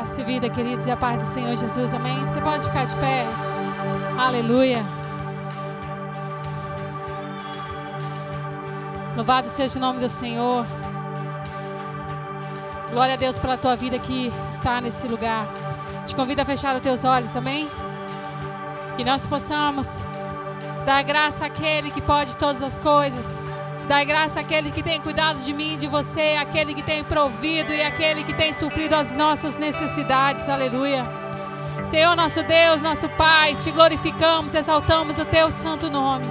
Graça e vida, queridos, e a paz do Senhor Jesus, amém? Você pode ficar de pé. Aleluia. Louvado seja o nome do Senhor. Glória a Deus pela tua vida que está nesse lugar. Te convido a fechar os teus olhos, amém? Que nós possamos dar graça àquele que pode todas as coisas. Dar graça àquele que tem cuidado de mim e de você, aquele que tem provido e aquele que tem suprido as nossas necessidades. Aleluia. Senhor, nosso Deus, nosso Pai, te glorificamos, exaltamos o teu santo nome.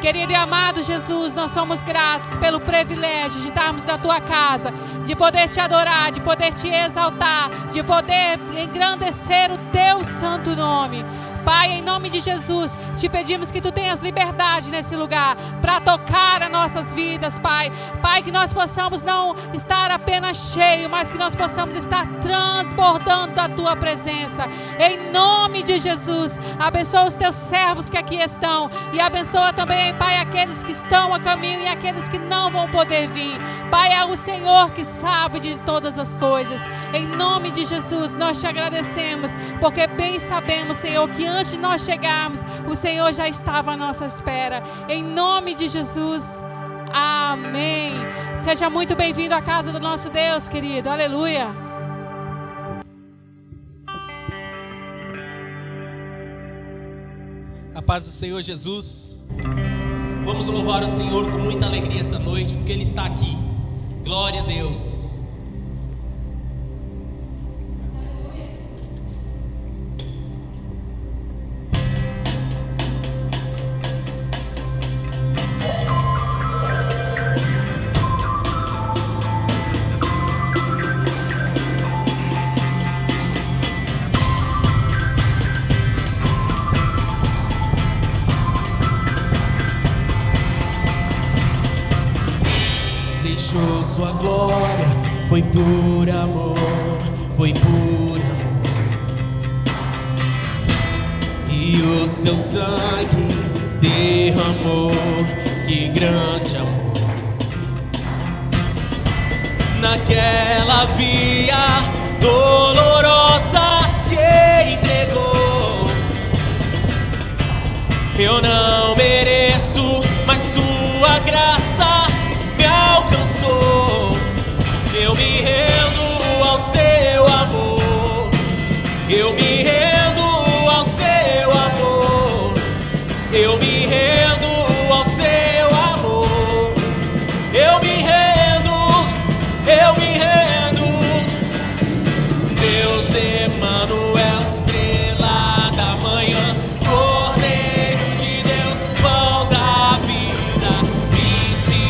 Querido e amado Jesus, nós somos gratos pelo privilégio de estarmos na tua casa, de poder te adorar, de poder te exaltar, de poder engrandecer o teu santo nome. Pai, em nome de Jesus, te pedimos que tu tenhas liberdade nesse lugar para tocar as nossas vidas, Pai. Pai, que nós possamos não estar apenas cheios, mas que nós possamos estar transbordando da tua presença. Em nome de Jesus, abençoa os teus servos que aqui estão e abençoa também, Pai, aqueles que estão a caminho e aqueles que não vão poder vir. Pai, é o Senhor que sabe de todas as coisas. Em nome de Jesus, nós te agradecemos, porque bem sabemos, Senhor, que antes de nós chegarmos, o Senhor já estava à nossa espera. Em nome de Jesus, amém. Seja muito bem-vindo à casa do nosso Deus, querido. Aleluia. A paz do Senhor Jesus. Vamos louvar o Senhor com muita alegria essa noite, porque Ele está aqui. Glória a Deus. Deixou sua glória, foi por amor, foi por amor. E o seu sangue derramou, que grande amor. Naquela via dolorosa se entregou. Eu não mereço, mas sua graça me alcançou. Eu me rendo ao seu amor. Eu me rendo ao seu amor. Eu me rendo ao seu amor. Eu me rendo, eu me rendo. Deus Emanuel, estrela da manhã, Cordeiro de Deus, pão da vida, príncipe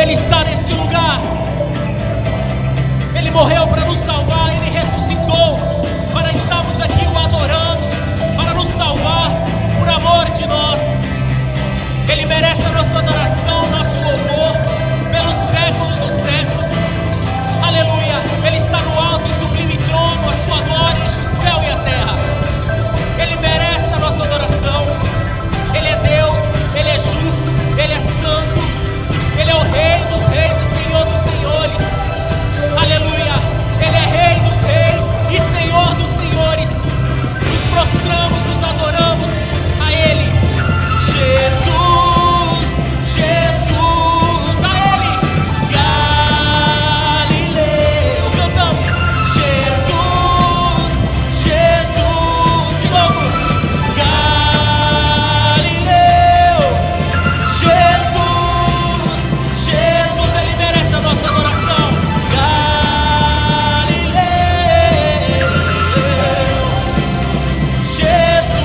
Ele está nesse lugar. Ele morreu para nos salvar, Ele ressuscitou para estarmos aqui o adorando, para nos salvar por amor de nós. Ele merece a nossa adoração, nosso louvor, pelos séculos dos séculos. Aleluia. Ele está no alto e sublime trono, a sua glória enche o céu e a terra. Ele merece a nossa adoração. Ele é Deus, Ele é justo, Ele é santo. Ele é o Rei dos reis e Senhor dos senhores. Aleluia. Ele é Rei dos reis e Senhor dos senhores. Nos prostramos, nos adoramos a Ele. Jesus, Jesus, a Ele. Galileu, cantamos. Jesus, Jesus, de novo. Galileu, Jesus, Jesus, Ele merece a nossa adoração. Galileu, Jesus,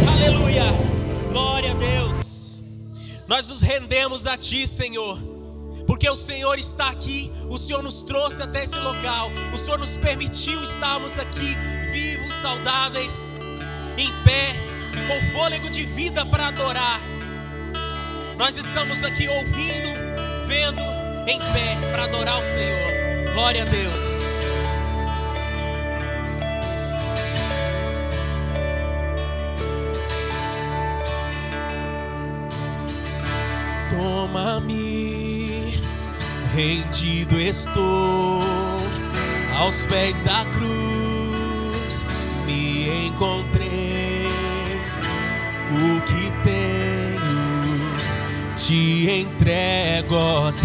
aleluia, glória a Deus. Nós nos rendemos a Ti, Senhor, porque o Senhor está aqui, o Senhor nos trouxe até esse local, o Senhor nos permitiu estarmos aqui, vivos, saudáveis, em pé, com fôlego de vida para adorar. Nós estamos aqui ouvindo, vendo, em pé, para adorar o Senhor. Glória a Deus. Toma-me, rendido estou aos pés da cruz, me encontrei. O que tenho te entrego, ó Deus.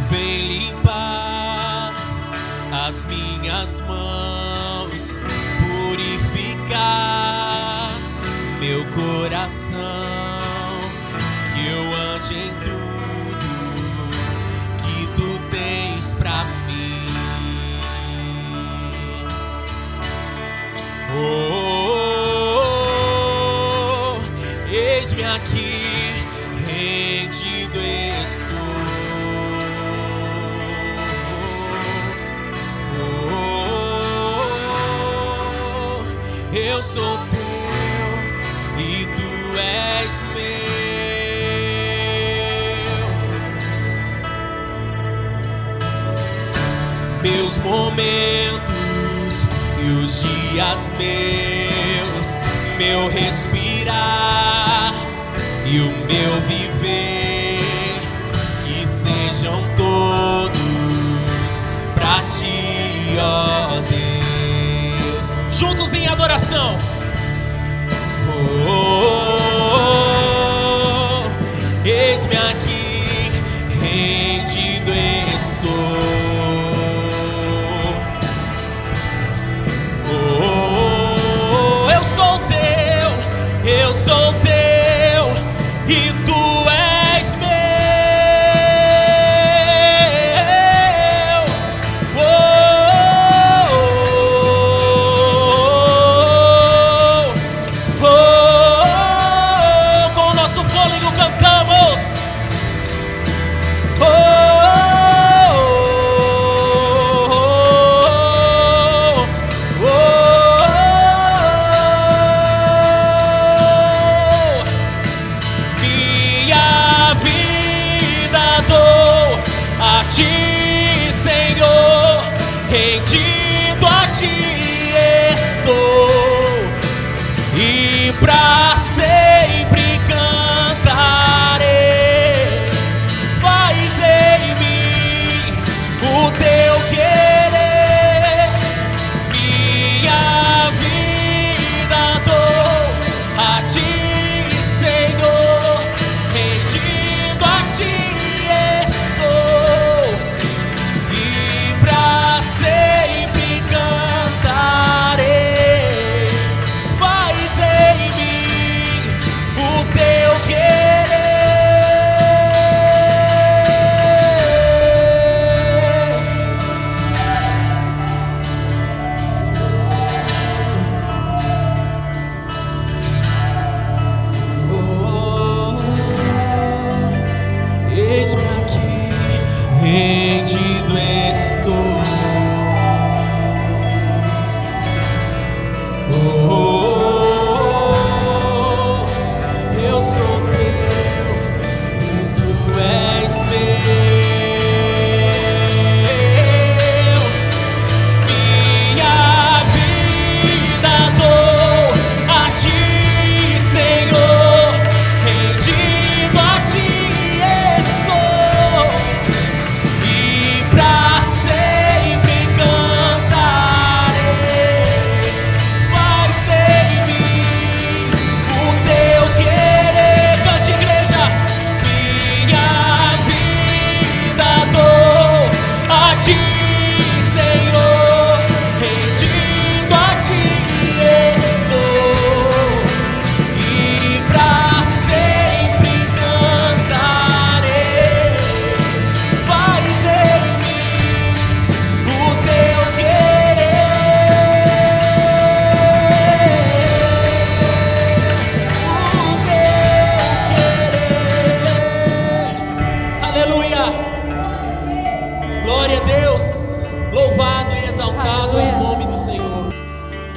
Vem limpar as minhas mãos, purificar meu coração, que eu ande em tudo que Tu tens pra mim. Oh, eis-me aqui, rendido estou. Eu sou Teu e Tu és meu. Meus momentos e os dias meus, meu respirar e o meu viver, que sejam todos pra Ti, ó Deus. Juntos em adoração. Eis-me aqui, rendido estou. Eu sou Teu e Tu és meu. Com o nosso fôlego cantamos.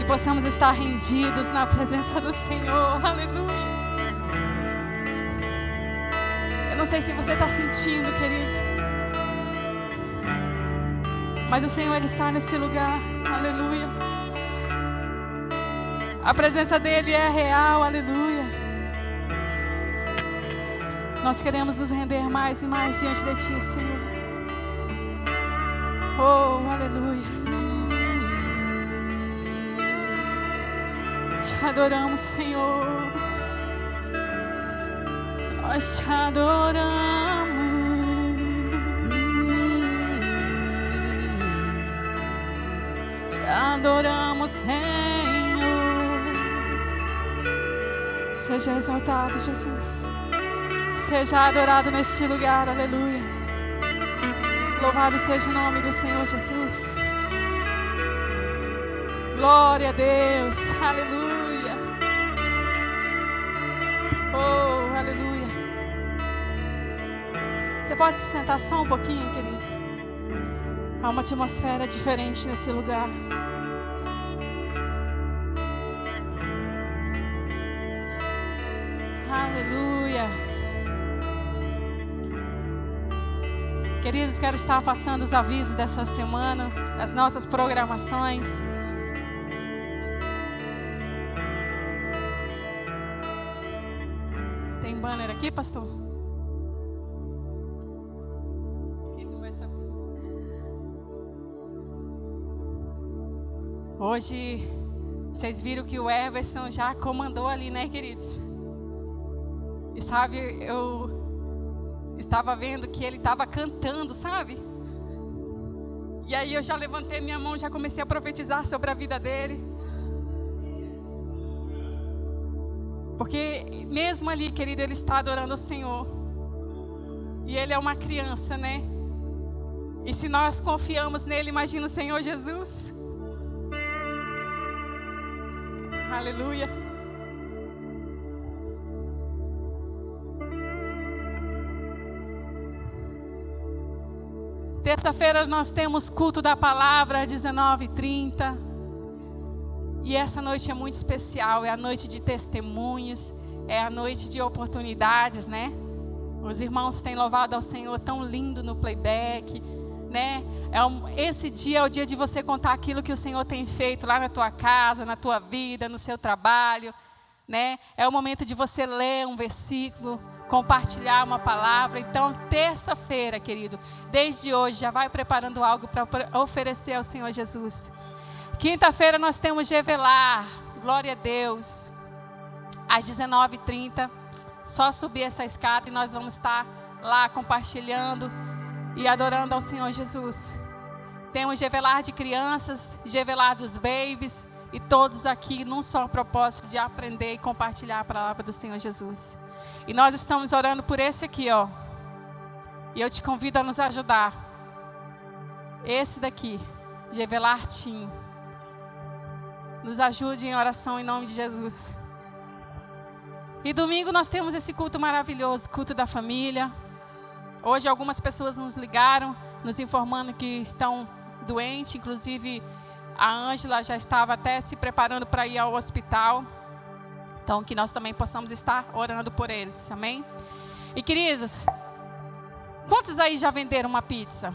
Que possamos estar rendidos na presença do Senhor. Aleluia. Eu não sei se você está sentindo, querido, mas o Senhor, Ele está nesse lugar. Aleluia. A presença dEle é real. Aleluia. Nós queremos nos render mais e mais diante de Ti, Senhor. Oh, aleluia. Te adoramos, Senhor. Nós te adoramos. Te adoramos, Senhor. Seja exaltado, Jesus. Seja adorado neste lugar, aleluia. Louvado seja o nome do Senhor Jesus. Glória a Deus, aleluia. Oh, aleluia. Você pode se sentar só um pouquinho, querido? Há uma atmosfera diferente nesse lugar. Aleluia. Queridos, quero estar passando os avisos dessa semana, as nossas programações. Tem banner aqui, pastor? Hoje, vocês viram que o Everson já comandou ali, né, queridos? E sabe, eu estava vendo que ele estava cantando, sabe? E aí eu já levantei minha mão, já comecei a profetizar sobre a vida dele. Porque mesmo ali, querido, ele está adorando o Senhor. E ele é uma criança, né? E se nós confiamos nele, imagina o Senhor Jesus. Aleluia. Terça-feira nós temos culto da palavra às 19h30. E essa noite é muito especial. É a noite de testemunhos. É a noite de oportunidades, né? Os irmãos têm louvado ao Senhor tão lindo no playback, né? Esse dia é o dia de você contar aquilo que o Senhor tem feito lá na tua casa, na tua vida, no seu trabalho, né? É o momento de você ler um versículo, compartilhar uma palavra. Então, terça-feira, querido, desde hoje já vai preparando algo para oferecer ao Senhor Jesus. Quinta-feira nós temos Revelar, glória a Deus, às 19h30. Só subir essa escada e nós vamos estar lá compartilhando e adorando ao Senhor Jesus. Temos Revelar de crianças, Revelar dos babies, e todos aqui num só propósito de aprender e compartilhar a palavra do Senhor Jesus. E nós estamos orando por esse aqui, ó. E eu te convido a nos ajudar. Esse daqui, Revelar Team. Nos ajude em oração em nome de Jesus. E domingo nós temos esse culto maravilhoso, culto da família. Hoje algumas pessoas nos ligaram, nos informando que estão doentes. Inclusive a Ângela já estava até se preparando para ir ao hospital. Então, que nós também possamos estar orando por eles, amém? E queridos, quantos aí já venderam uma pizza?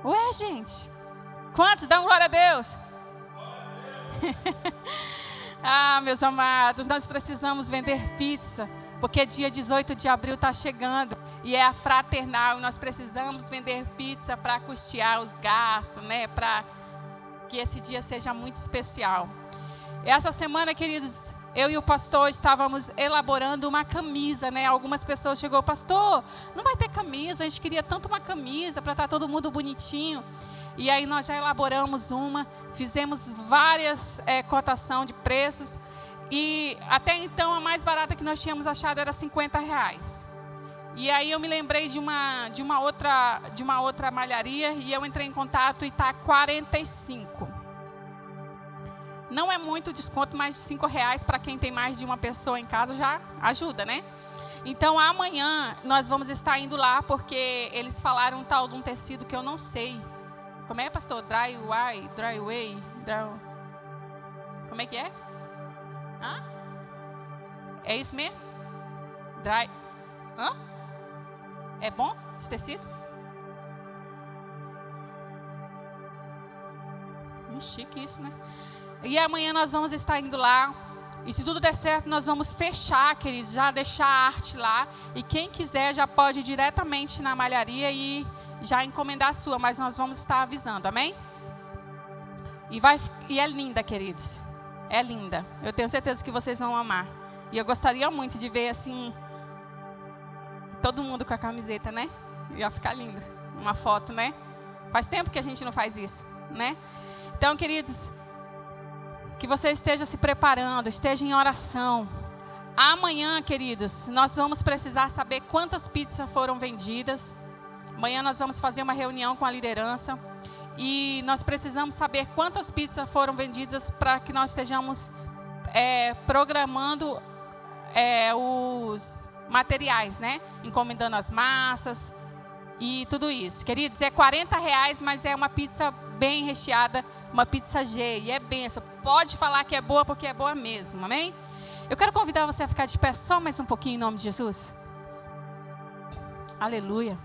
Ué, gente, quantos? Dão glória a Deus. Ah, meus amados, nós precisamos vender pizza, porque dia 18 de abril está chegando e é a fraternal. Nós precisamos vender pizza para custear os gastos, né? Para que esse dia seja muito especial. Essa semana, queridos, eu e o pastor estávamos elaborando uma camisa, né? Algumas pessoas chegou, pastor, não vai ter camisa, a gente queria tanto uma camisa para estar todo mundo bonitinho. E aí nós já elaboramos uma, fizemos várias cotação de preços. E até então a mais barata que nós tínhamos achado era R$50. E aí eu me lembrei de uma outra malharia e eu entrei em contato e está R$45. Não é muito desconto, mas R$5 para quem tem mais de uma pessoa em casa já ajuda, né? Então amanhã nós vamos estar indo lá porque eles falaram um tal de um tecido que eu não sei Como é, pastor? Como é que é? Hã? É isso mesmo? Hã? É bom esse tecido? Chique isso, né? E amanhã nós vamos estar indo lá. E se tudo der certo, nós vamos fechar, queridos, já deixar a arte lá. E quem quiser já pode ir diretamente na malharia e já encomendar a sua. Mas nós vamos estar avisando, amém? E é linda, queridos. É linda. Eu tenho certeza que vocês vão amar. E eu gostaria muito de ver, assim, todo mundo com a camiseta, né? Ia ficar lindo. Uma foto, né? Faz tempo que a gente não faz isso, né? Então, queridos, que você esteja se preparando, esteja em oração. Amanhã, queridos, nós vamos precisar saber quantas pizzas foram vendidas. Amanhã nós vamos fazer uma reunião com a liderança. E nós precisamos saber quantas pizzas foram vendidas para que nós estejamos programando os materiais, né? Encomendando as massas e tudo isso. Queridos, é R$40, mas é uma pizza bem recheada, uma pizza G, e é benção. Pode falar que é boa, porque é boa mesmo, amém? Eu quero convidar você a ficar de pé só mais um pouquinho em nome de Jesus. Aleluia.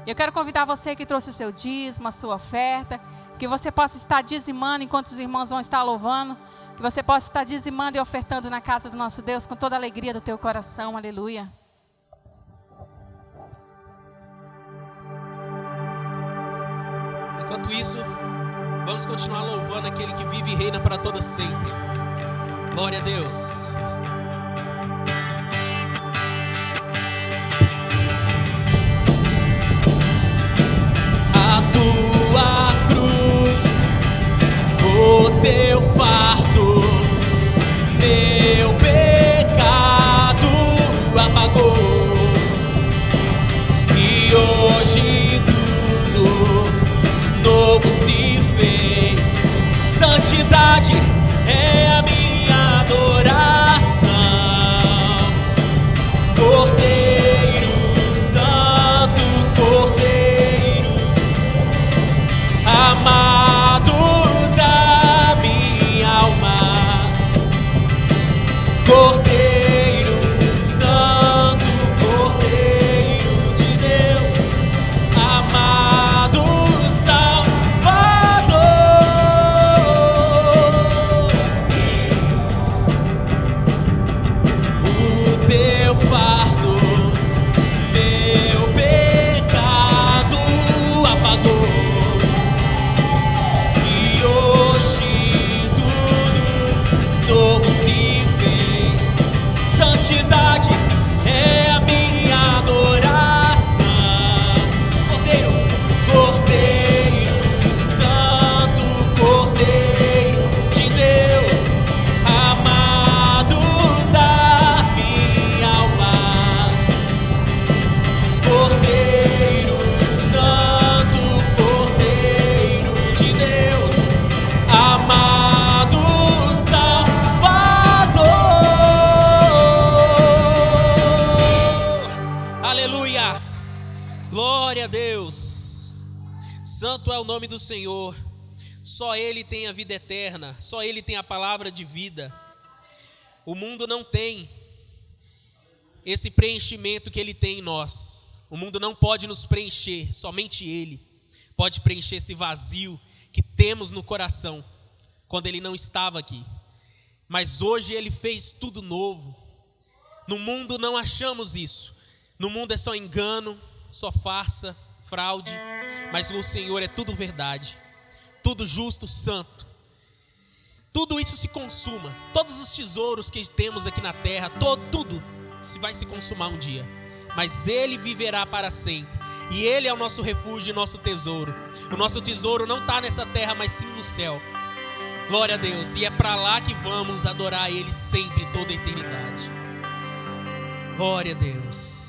Eu quero convidar você que trouxe o seu dízimo, a sua oferta, que você possa estar dizimando enquanto os irmãos vão estar louvando, que você possa estar dizimando e ofertando na casa do nosso Deus com toda a alegria do teu coração, aleluia. Enquanto isso, vamos continuar louvando aquele que vive e reina para toda sempre. Glória a Deus. A tua cruz, o teu fardo, meu pecado apagou. E hoje tudo novo se fez. Santidade é a minha adoração. Cordeiro Santo, Cordeiro amado da minha alma. Cordeiro Santo, Cordeiro de Deus, amado Salvador. O teu fardo, meu pecado apagou. E hoje tudo novo se fez. Santidade é a minha adoração. Cordeiro, Cordeiro Santo, Cordeiro de Deus, amado da minha alma. Cordeiro Santo, Cordeiro de Deus, amado Salvador. Aleluia. Glória a Deus. Santo é o nome do Senhor. Só Ele tem a vida eterna. Só Ele tem a palavra de vida. O mundo não tem esse preenchimento que Ele tem em nós. O mundo não pode nos preencher. Somente Ele pode preencher esse vazio que temos no coração quando Ele não estava aqui. Mas hoje Ele fez tudo novo. No mundo não achamos isso. No mundo é só engano, só farsa, fraude. Mas no Senhor é tudo verdade, tudo justo, santo. Tudo isso se consuma. Todos os tesouros que temos aqui na terra, tudo vai se consumar um dia. Mas Ele viverá para sempre. E Ele é o nosso refúgio e nosso tesouro. O nosso tesouro não está nessa terra, mas sim no céu. Glória a Deus. E é para lá que vamos adorar Ele sempre, toda a eternidade. Glória a Deus.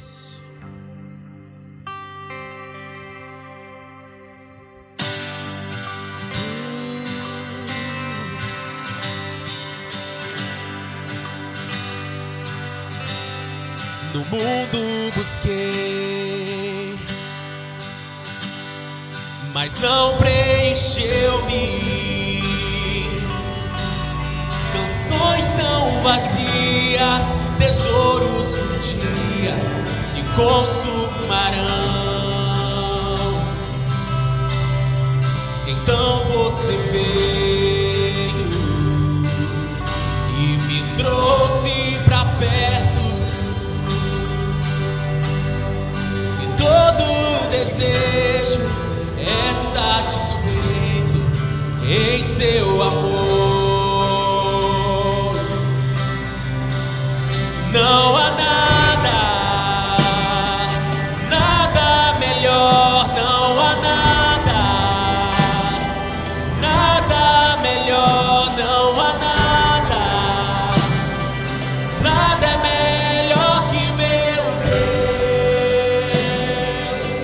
No mundo busquei, mas não preencheu-me. Canções tão vazias, tesouros um dia se consumarão. Então você veio e me trouxe pra perto, e todo desejo é satisfeito em seu amor. Não há nada melhor, não há nada melhor, não há nada é melhor que meu Deus.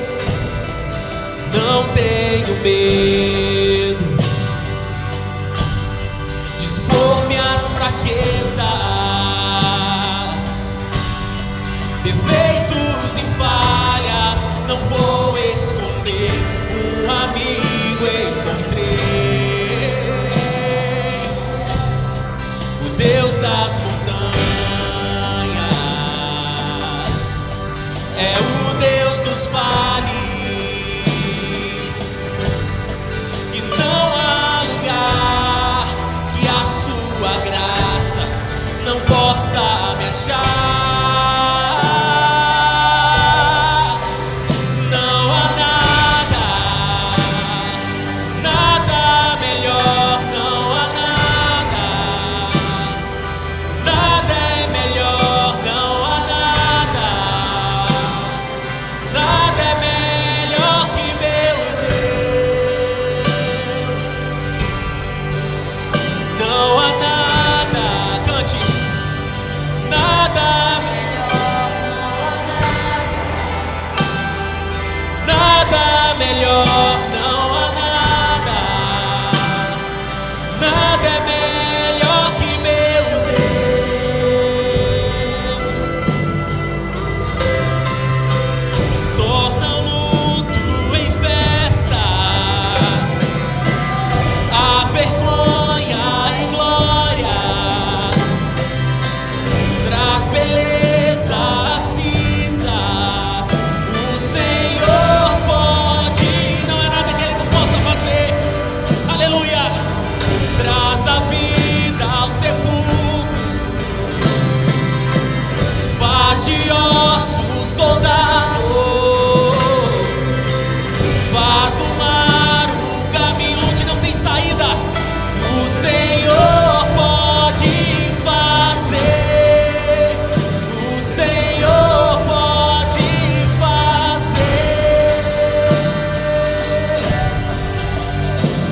Não tenho medo de expor minhas fraquezas, defeitos e falhas, não vou esconder. Um amigo encontrei, o Deus das montanhas, é o Deus dos vales, e não há lugar que a sua graça não possa me achar. De ossos soldados, faz do mar um caminho onde não tem saída. O Senhor pode fazer, o Senhor pode fazer.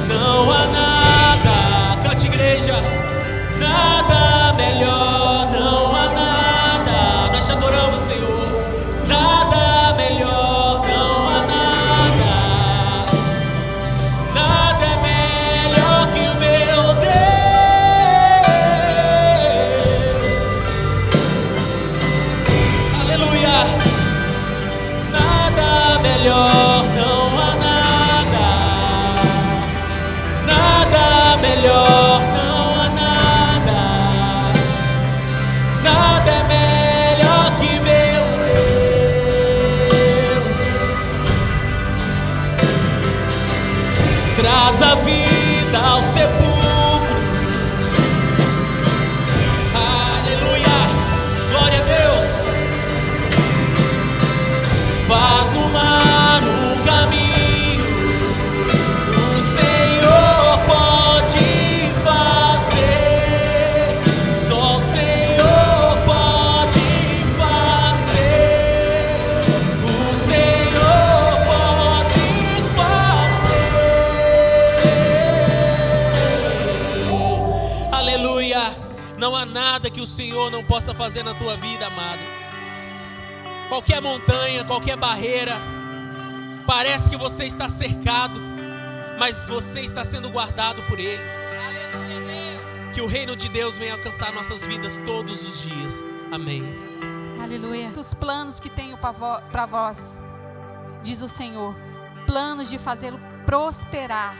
Não há nada, cante igreja, nada melhor, não há nada. Nós te adoramos, Senhor. Nada melhor, não há nada. Nada é melhor que o meu Deus. Aleluia. Nada melhor, não há nada. Nada melhor, não há nada. Nada é melhor. Traz a vida aos sepulcros. Aleluia, glória a Deus. Faz no mar um caminho. O Senhor pode fazer. Só o Senhor pode fazer. O Senhor pode fazer. Aleluia. Não há nada que o Senhor não possa fazer na tua vida, amado. Qualquer montanha, qualquer barreira, parece que você está cercado, mas você está sendo guardado por Ele. Aleluia, Deus. Que o reino de Deus venha alcançar nossas vidas todos os dias. Amém. Aleluia. Os planos que tenho para vós, diz o Senhor, planos de fazê-lo prosperar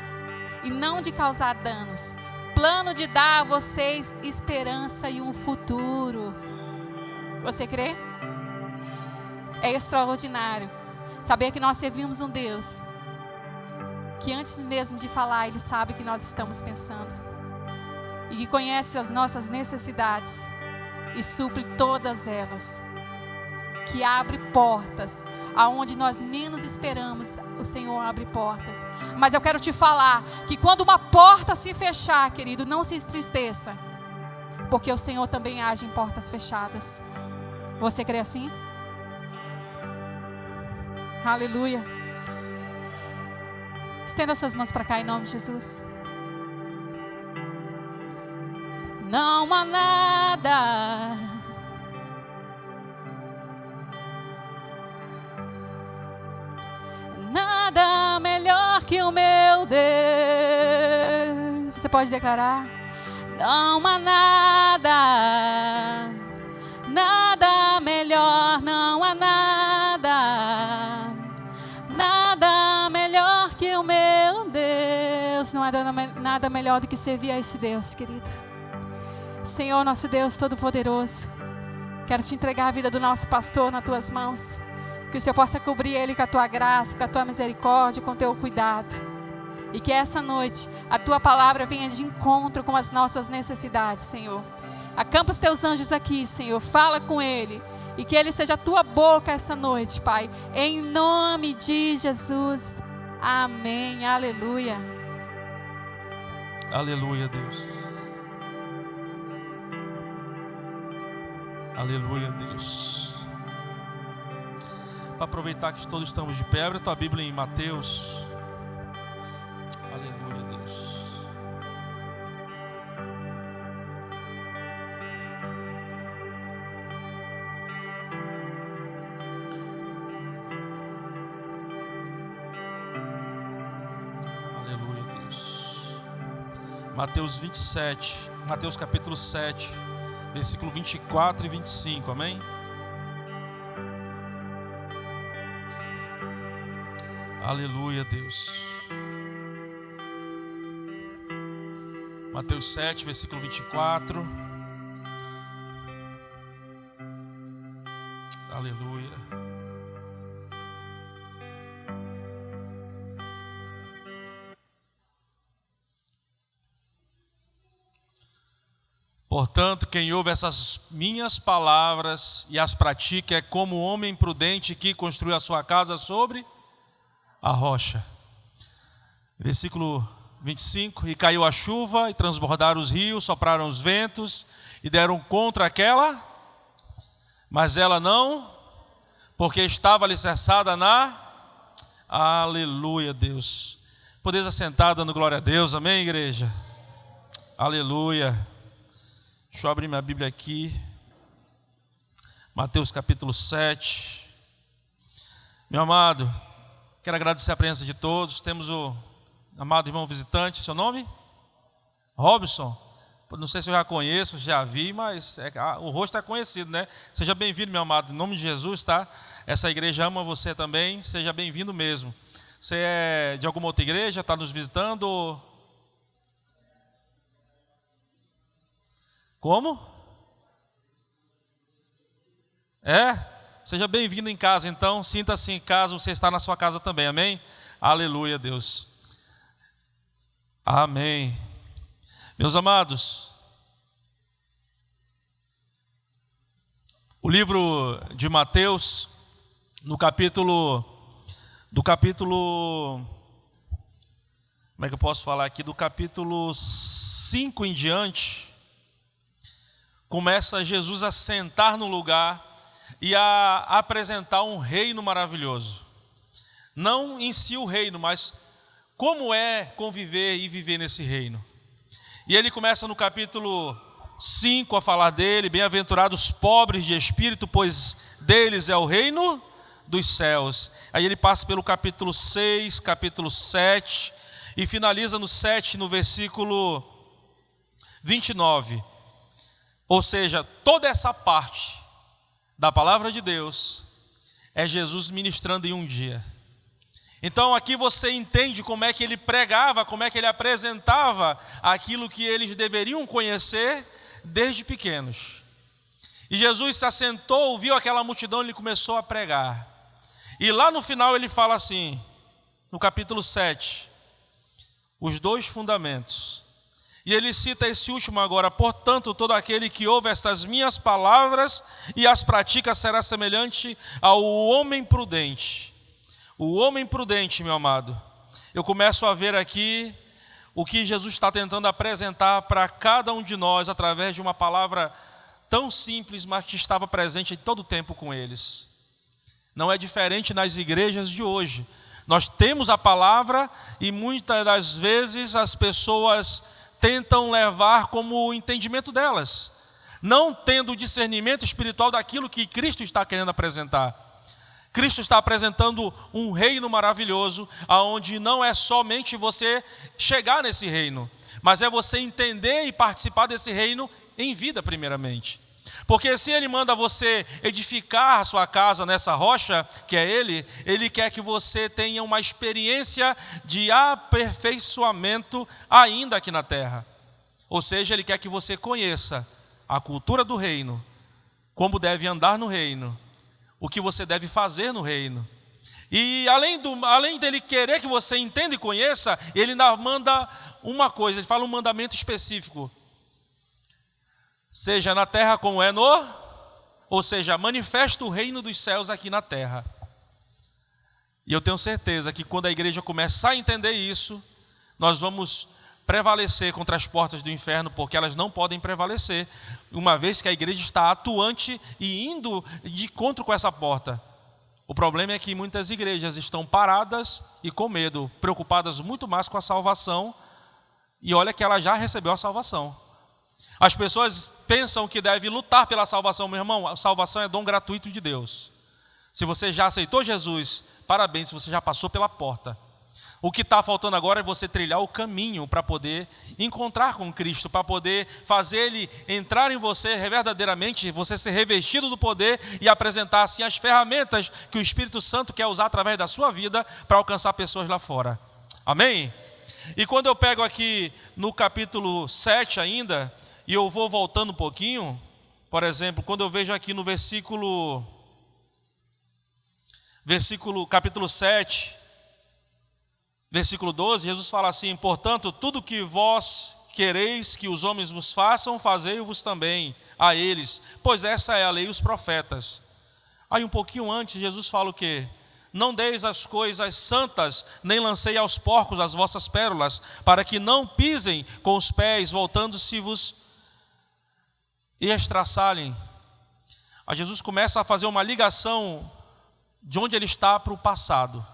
e não de causar danos. Plano de dar a vocês esperança e um futuro. Você crê? É extraordinário saber que nós servimos um Deus que antes mesmo de falar, Ele sabe o que nós estamos pensando e que conhece as nossas necessidades e supre todas elas, que abre portas aonde nós menos esperamos. O Senhor abre portas. Mas eu quero te falar que quando uma porta se fechar, querido, não se entristeça, porque o Senhor também age em portas fechadas. Você crê assim? Aleluia. Estenda suas mãos para cá em nome de Jesus. Não há nada melhor que o meu Deus. Você pode declarar? Não há nada melhor, não há nada melhor que o meu Deus. Não há nada melhor do que servir a esse Deus, querido. Senhor, nosso Deus Todo-Poderoso, quero te entregar a vida do nosso pastor nas tuas mãos. Que o Senhor possa cobrir ele com a tua graça, com a tua misericórdia, com o teu cuidado. E que essa noite a tua palavra venha de encontro com as nossas necessidades, Senhor. Acampa os teus anjos aqui, Senhor. Fala com ele. E que ele seja a tua boca essa noite, Pai. Em nome de Jesus. Amém. Aleluia. Aleluia, Deus. Aleluia, Deus. Para aproveitar que todos estamos de pé, abre a tua Bíblia em Mateus. Aleluia, Deus. Aleluia, Deus. Mateus 27, Mateus capítulo 7, versículo 24 e 25, amém? Aleluia, Deus. Mateus 7, versículo 24. Aleluia. Portanto, quem ouve essas minhas palavras e as pratica é como o homem prudente que construiu a sua casa sobre a rocha. Versículo 25. E caiu a chuva, e transbordaram os rios, sopraram os ventos, e deram contra aquela, mas ela não, porque estava alicerçada na... Aleluia, Deus. Podeis assentar dando glória a Deus, amém, igreja? Aleluia. Deixa eu abrir minha Bíblia aqui. Mateus capítulo 7. Meu amado, quero agradecer a presença de todos. Temos o amado irmão visitante. Seu nome? Robson. Não sei se eu já conheço, já vi, mas o rosto é conhecido, né? Seja bem-vindo, meu amado, em nome de Jesus, tá? Essa igreja ama você também, seja bem-vindo mesmo. Você é de alguma outra igreja, está nos visitando? Como? Seja bem-vindo em casa, então. Sinta-se em casa, você está na sua casa também, amém? Aleluia, Deus. Amém. Meus amados, o livro de Mateus, do capítulo, como é que eu posso falar aqui? Do capítulo 5 em diante, começa Jesus a sentar no lugar e a apresentar um reino maravilhoso. Não em si o reino, mas como é conviver e viver nesse reino. E ele começa no capítulo 5 a falar dele: bem-aventurados os pobres de espírito, pois deles é o reino dos céus. Aí ele passa pelo capítulo 6, capítulo 7 e finaliza no 7, no versículo 29. Ou seja, toda essa parte da palavra de Deus é Jesus ministrando em um dia. Então aqui você entende como é que ele pregava, como é que ele apresentava aquilo que eles deveriam conhecer desde pequenos. E Jesus se assentou, ouviu aquela multidão e ele começou a pregar. E lá no final ele fala assim, no capítulo 7, os 2 fundamentos. E ele cita esse último agora: portanto, todo aquele que ouve estas minhas palavras e as pratica será semelhante ao homem prudente. O homem prudente, meu amado. Eu começo a ver aqui o que Jesus está tentando apresentar para cada um de nós através de uma palavra tão simples, mas que estava presente em todo o tempo com eles. Não é diferente nas igrejas de hoje. Nós temos a palavra e muitas das vezes as pessoas tentam levar como o entendimento delas, não tendo o discernimento espiritual daquilo que Cristo está querendo apresentar. Cristo está apresentando um reino maravilhoso, onde não é somente você chegar nesse reino, mas é você entender e participar desse reino em vida primeiramente. Porque se Ele manda você edificar a sua casa nessa rocha, que é Ele quer que você tenha uma experiência de aperfeiçoamento ainda aqui na terra. Ou seja, Ele quer que você conheça a cultura do reino, como deve andar no reino, o que você deve fazer no reino. E além dele querer que você entenda e conheça, Ele ainda manda uma coisa, Ele fala um mandamento específico. Seja na terra como é ou seja, manifesta o reino dos céus aqui na terra. E eu tenho certeza que quando a igreja começar a entender isso, nós vamos prevalecer contra as portas do inferno, porque elas não podem prevalecer, uma vez que a igreja está atuante e indo de encontro com essa porta. O problema é que muitas igrejas estão paradas e com medo, preocupadas muito mais com a salvação, e olha que ela já recebeu a salvação. As pessoas pensam que deve lutar pela salvação. Meu irmão, a salvação é dom gratuito de Deus. Se você já aceitou Jesus, parabéns, você já passou pela porta. O que está faltando agora é você trilhar o caminho para poder encontrar com Cristo, para poder fazer Ele entrar em você verdadeiramente, você ser revestido do poder e apresentar assim as ferramentas que o Espírito Santo quer usar através da sua vida para alcançar pessoas lá fora. Amém? E quando eu pego aqui no capítulo 7 ainda, e eu vou voltando um pouquinho, por exemplo, quando eu vejo aqui no capítulo 7, versículo 12, Jesus fala assim: portanto, tudo que vós quereis que os homens vos façam, fazei-vos também a eles, pois essa é a lei e os profetas. Aí um pouquinho antes, Jesus fala o quê? Não deis as coisas santas, nem lancei aos porcos as vossas pérolas, para que não pisem com os pés, voltando-se-vos e estraçalhem. A Jesus começa a fazer uma ligação de onde ele está para o passado,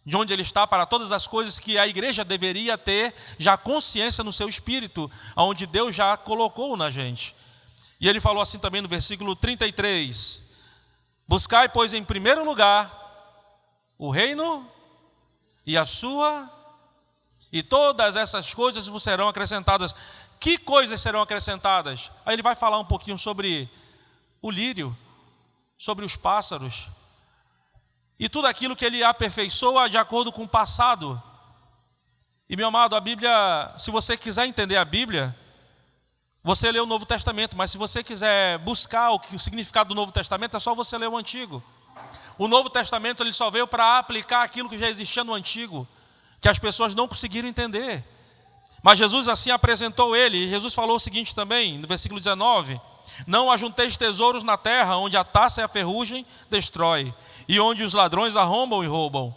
de onde ele está para todas as coisas que a igreja deveria ter já consciência no seu espírito, onde Deus já colocou na gente. E ele falou assim também no versículo 33: buscai, pois, em primeiro lugar o reino e a sua, e todas essas coisas vos serão acrescentadas. Que coisas serão acrescentadas? Aí ele vai falar um pouquinho sobre o lírio, sobre os pássaros, e tudo aquilo que ele aperfeiçoa de acordo com o passado. E meu amado, a Bíblia, se você quiser entender a Bíblia, você lê o Novo Testamento, mas se você quiser buscar o significado do Novo Testamento, é só você ler o Antigo. O Novo Testamento ele só veio para aplicar aquilo que já existia no Antigo, que as pessoas não conseguiram entender. Mas Jesus assim apresentou ele, e Jesus falou o seguinte também, no versículo 19: não ajunteis tesouros na terra, onde a taça e a ferrugem destrói, e onde os ladrões arrombam e roubam.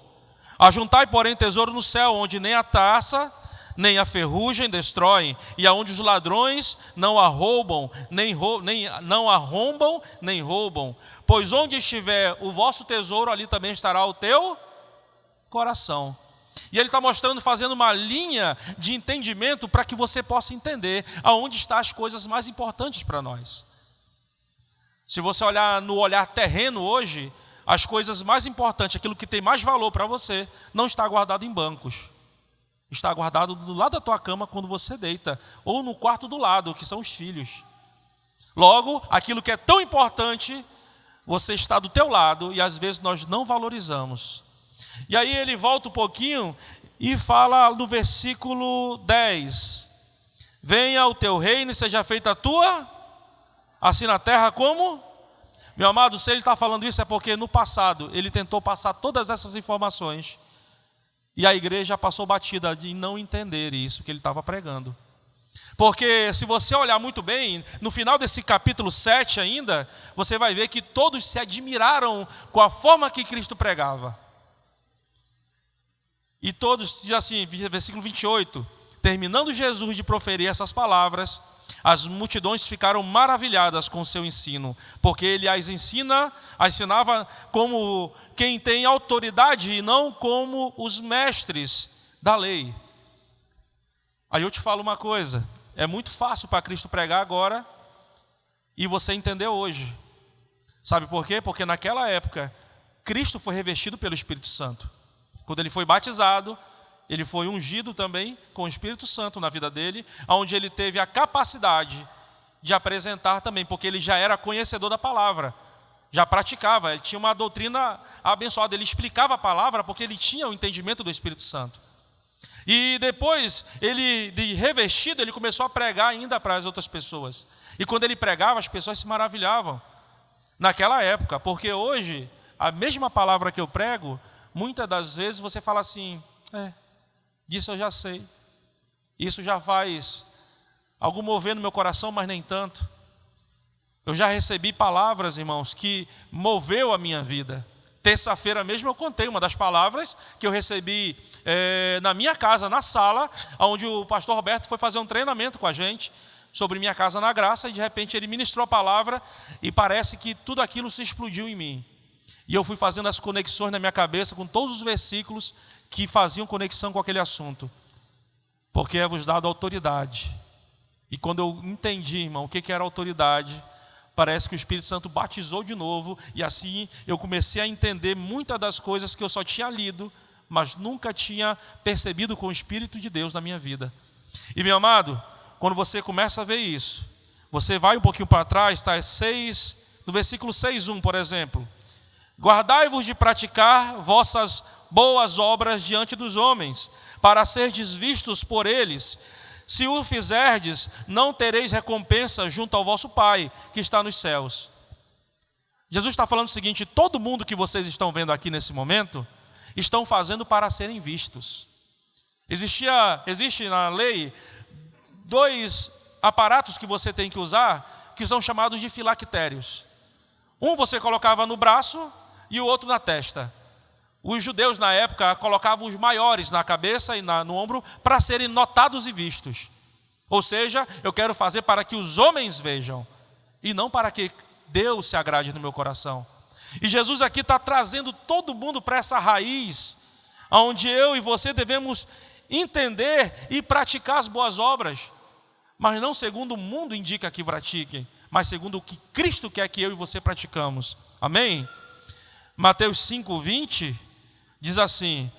Ajuntai, porém, tesouro no céu, onde nem a taça, nem a ferrugem destroem, e aonde os ladrões não arrombam, nem roubam. Pois onde estiver o vosso tesouro, ali também estará o teu coração. E ele está mostrando, fazendo uma linha de entendimento para que você possa entender aonde estão as coisas mais importantes para nós. Se você olhar no olhar terreno hoje, as coisas mais importantes, aquilo que tem mais valor para você, não está guardado em bancos. Está guardado do lado da tua cama quando você deita, ou no quarto do lado, que são os filhos. Logo, aquilo que é tão importante, você está do teu lado e às vezes nós não valorizamos. E aí ele volta um pouquinho e fala no versículo 10: venha o teu reino e seja feita a tua, assim na terra como... Meu amado, se ele está falando isso é porque no passado ele tentou passar todas essas informações e a igreja passou batida de não entender isso que ele estava pregando. Porque se você olhar muito bem, no final desse capítulo 7 ainda, você vai ver que todos se admiraram com a forma que Cristo pregava. E todos, diz assim, versículo 28, terminando Jesus de proferir essas palavras, as multidões ficaram maravilhadas com o seu ensino, porque ele as ensinava como quem tem autoridade e não como os mestres da lei. Aí eu te falo uma coisa, é muito fácil para Cristo pregar agora e você entender hoje. Sabe por quê? Porque naquela época, Cristo foi revestido pelo Espírito Santo. Quando ele foi batizado, ele foi ungido também com o Espírito Santo na vida dele, onde ele teve a capacidade de apresentar também, porque ele já era conhecedor da palavra, já praticava, ele tinha uma doutrina abençoada, ele explicava a palavra porque ele tinha o entendimento do Espírito Santo. E depois, ele de revestido, ele começou a pregar ainda para as outras pessoas. E quando ele pregava, as pessoas se maravilhavam naquela época, porque hoje, a mesma palavra que eu prego, muitas das vezes você fala assim, disso eu já sei, isso já faz algum mover no meu coração, mas nem tanto. Eu já recebi palavras, irmãos, que moveu a minha vida. Terça-feira mesmo eu contei uma das palavras que eu recebi na minha casa, na sala, onde o pastor Roberto foi fazer um treinamento com a gente sobre minha casa na graça, e de repente ele ministrou a palavra e parece que tudo aquilo se explodiu em mim. E eu fui fazendo as conexões na minha cabeça com todos os versículos que faziam conexão com aquele assunto. Porque é vos dado autoridade. E quando eu entendi, irmão, o que era autoridade, parece que o Espírito Santo batizou de novo, e assim eu comecei a entender muitas das coisas que eu só tinha lido, mas nunca tinha percebido com o Espírito de Deus na minha vida. E meu amado, quando você começa a ver isso, você vai um pouquinho para trás, está no versículo 6:1, por exemplo. Guardai-vos de praticar vossas boas obras diante dos homens, para serdes vistos por eles. Se o fizerdes, não tereis recompensa junto ao vosso Pai, que está nos céus. Jesus está falando o seguinte: todo mundo que vocês estão vendo aqui nesse momento, estão fazendo para serem vistos. Existe na lei 2 aparatos que você tem que usar, que são chamados de filactérios. Um você colocava no braço e o outro na testa. Os judeus na época colocavam os maiores na cabeça e no ombro para serem notados e vistos. Ou seja, eu quero fazer para que os homens vejam e não para que Deus se agrade no meu coração. E Jesus aqui está trazendo todo mundo para essa raiz, onde eu e você devemos entender e praticar as boas obras, mas não segundo o mundo indica que pratiquem, mas segundo o que Cristo quer que eu e você praticamos. Amém? Mateus 5:20 diz assim: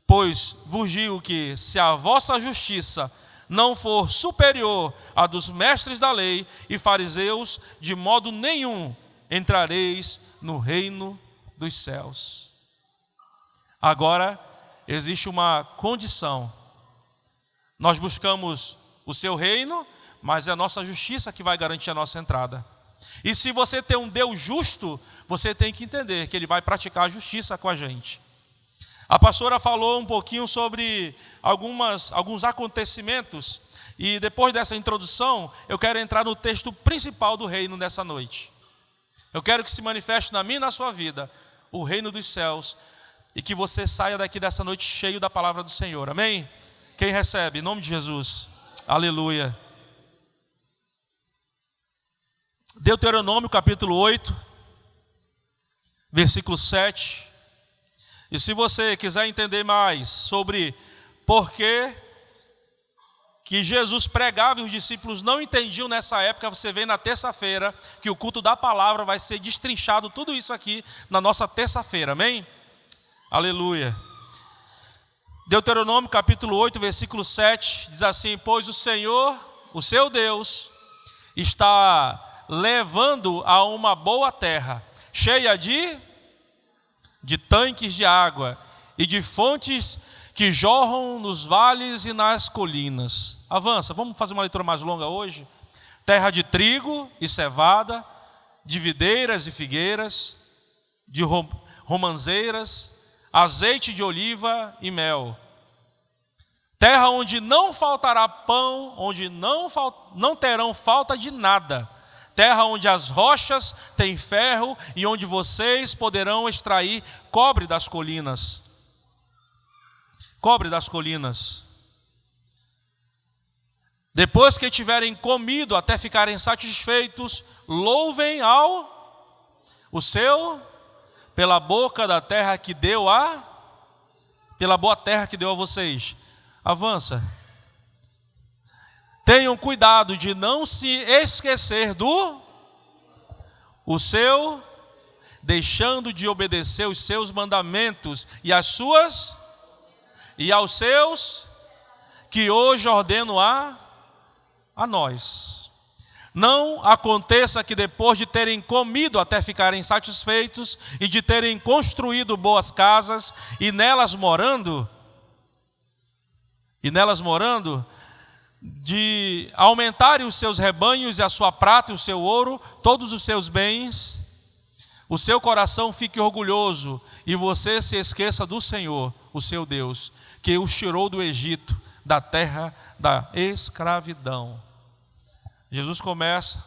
pois vos digo que se a vossa justiça não for superior à dos mestres da lei e fariseus, de modo nenhum entrareis no reino dos céus. Agora, existe uma condição. Nós buscamos o seu reino, mas é a nossa justiça que vai garantir a nossa entrada. E se você tem um Deus justo, você tem que entender que Ele vai praticar a justiça com a gente. A pastora falou um pouquinho sobre alguns acontecimentos, e depois dessa introdução, eu quero entrar no texto principal do reino dessa noite. Eu quero que se manifeste na minha e na sua vida o reino dos céus, e que você saia daqui dessa noite cheio da palavra do Senhor. Amém? Quem recebe? Em nome de Jesus. Aleluia. Deuteronômio capítulo 8, versículo 7. E se você quiser entender mais sobre por que Jesus pregava e os discípulos não entendiam nessa época, você vê na terça-feira que o culto da palavra vai ser destrinchado, tudo isso aqui na nossa terça-feira, amém? Aleluia. Deuteronômio capítulo 8, versículo 7, diz assim: pois o Senhor, o seu Deus, está levando a uma boa terra, cheia de tanques de água e de fontes que jorram nos vales e nas colinas. Avança, vamos fazer uma leitura mais longa hoje. Terra de trigo e cevada, de videiras e figueiras, de romanzeiras, azeite de oliva e mel. Terra onde não faltará pão, onde não terão falta de nada. Terra onde as rochas têm ferro e onde vocês poderão extrair cobre das colinas. Cobre das colinas. Depois que tiverem comido até ficarem satisfeitos, louvem o seu pela boca da terra que deu pela boa terra que deu a vocês. Avança. Tenham cuidado de não se esquecer deixando de obedecer os seus mandamentos e aos seus, que hoje ordeno a nós. Não aconteça que depois de terem comido até ficarem satisfeitos e de terem construído boas casas e nelas morando, de aumentarem os seus rebanhos e a sua prata e o seu ouro, todos os seus bens, o seu coração fique orgulhoso e você se esqueça do Senhor, o seu Deus, que os tirou do Egito, da terra da escravidão. Jesus começa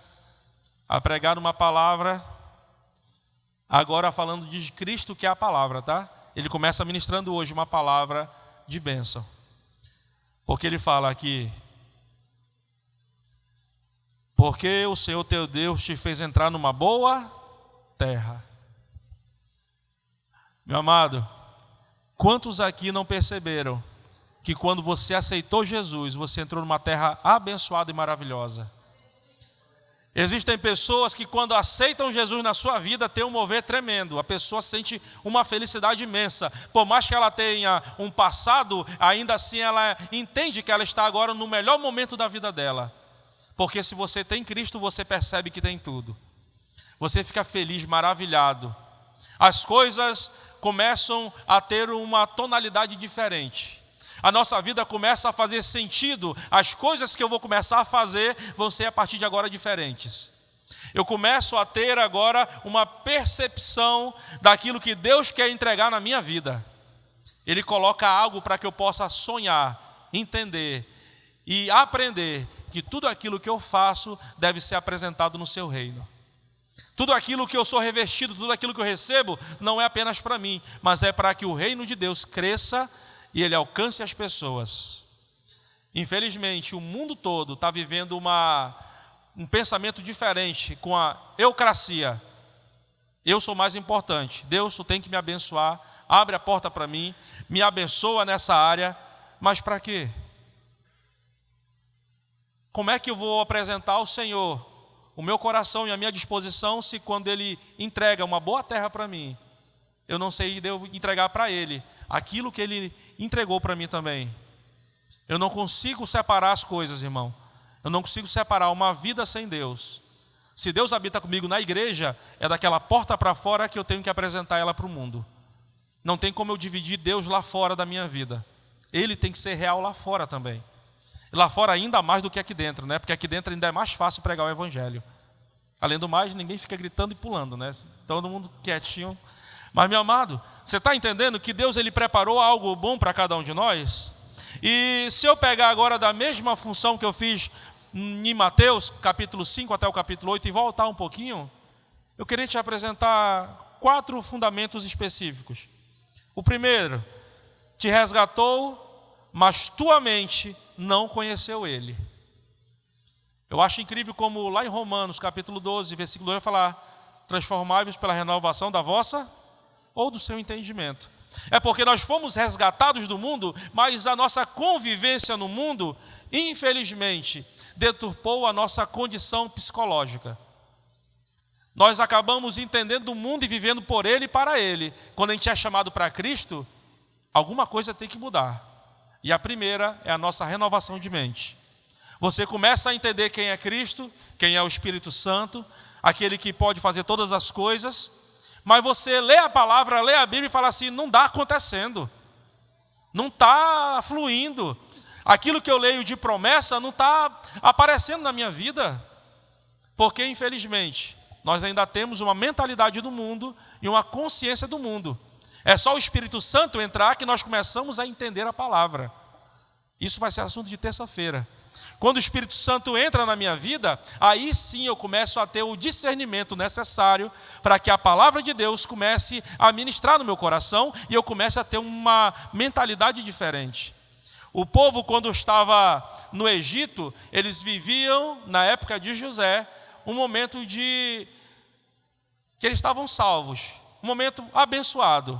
a pregar uma palavra, agora falando de Cristo, que é a palavra, tá? Ele começa ministrando hoje uma palavra de bênção. Porque ele fala aqui: porque o Senhor teu Deus te fez entrar numa boa terra. Meu amado, quantos aqui não perceberam que quando você aceitou Jesus, você entrou numa terra abençoada e maravilhosa? Existem pessoas que quando aceitam Jesus na sua vida tem um mover tremendo. A pessoa sente uma felicidade imensa. Por mais que ela tenha um passado, ainda assim ela entende que ela está agora no melhor momento da vida dela. Porque se você tem Cristo, você percebe que tem tudo. Você fica feliz, maravilhado. As coisas começam a ter uma tonalidade diferente. A nossa vida começa a fazer sentido. As coisas que eu vou começar a fazer vão ser a partir de agora diferentes. Eu começo a ter agora uma percepção daquilo que Deus quer entregar na minha vida. Ele coloca algo para que eu possa sonhar, entender e aprender que tudo aquilo que eu faço deve ser apresentado no seu reino. Tudo aquilo que eu sou revestido, tudo aquilo que eu recebo, não é apenas para mim, mas é para que o reino de Deus cresça e ele alcance as pessoas. Infelizmente, o mundo todo está vivendo um pensamento diferente com a eucracia. Eu sou mais importante. Deus, tu tem que me abençoar. Abre a porta para mim. Me abençoa nessa área. Mas para quê? Como é que eu vou apresentar ao Senhor o meu coração e a minha disposição se quando Ele entrega uma boa terra para mim, eu não sei devo entregar para Ele aquilo que Ele entregou para mim também? Eu não consigo separar as coisas, irmão. Eu não consigo separar uma vida sem Deus. Se Deus habita comigo na igreja, é daquela porta para fora que eu tenho que apresentar ela para o mundo. Não tem como eu dividir Deus lá fora da minha vida. Ele tem que ser real lá fora também. E lá fora ainda mais do que aqui dentro, né? Porque aqui dentro ainda é mais fácil pregar o evangelho. Além do mais, ninguém fica gritando e pulando, né? Todo mundo quietinho. Mas, meu amado, você está entendendo que Deus ele preparou algo bom para cada um de nós? E se eu pegar agora da mesma função que eu fiz em Mateus, capítulo 5 até o capítulo 8, e voltar um pouquinho, eu queria te apresentar 4 fundamentos específicos. O primeiro: te resgatou, mas tua mente não conheceu Ele. Eu acho incrível como lá em Romanos, capítulo 12, versículo 2, vai falar: transformai-vos pela renovação da vossa ou do seu entendimento. É porque nós fomos resgatados do mundo, mas a nossa convivência no mundo, infelizmente, deturpou a nossa condição psicológica. Nós acabamos entendendo o mundo e vivendo por ele e para ele. Quando a gente é chamado para Cristo, alguma coisa tem que mudar. E a primeira é a nossa renovação de mente. Você começa a entender quem é Cristo, quem é o Espírito Santo, aquele que pode fazer todas as coisas, mas você lê a palavra, lê a Bíblia e fala assim: não está acontecendo. Não está fluindo. Aquilo que eu leio de promessa não está aparecendo na minha vida. Porque, infelizmente, nós ainda temos uma mentalidade do mundo e uma consciência do mundo. É só o Espírito Santo entrar que nós começamos a entender a palavra. Isso vai ser assunto de terça-feira. Quando o Espírito Santo entra na minha vida, aí sim eu começo a ter o discernimento necessário para que a palavra de Deus comece a ministrar no meu coração e eu comece a ter uma mentalidade diferente. O povo, quando estava no Egito, eles viviam, na época de José, um momento de que eles estavam salvos, um momento abençoado.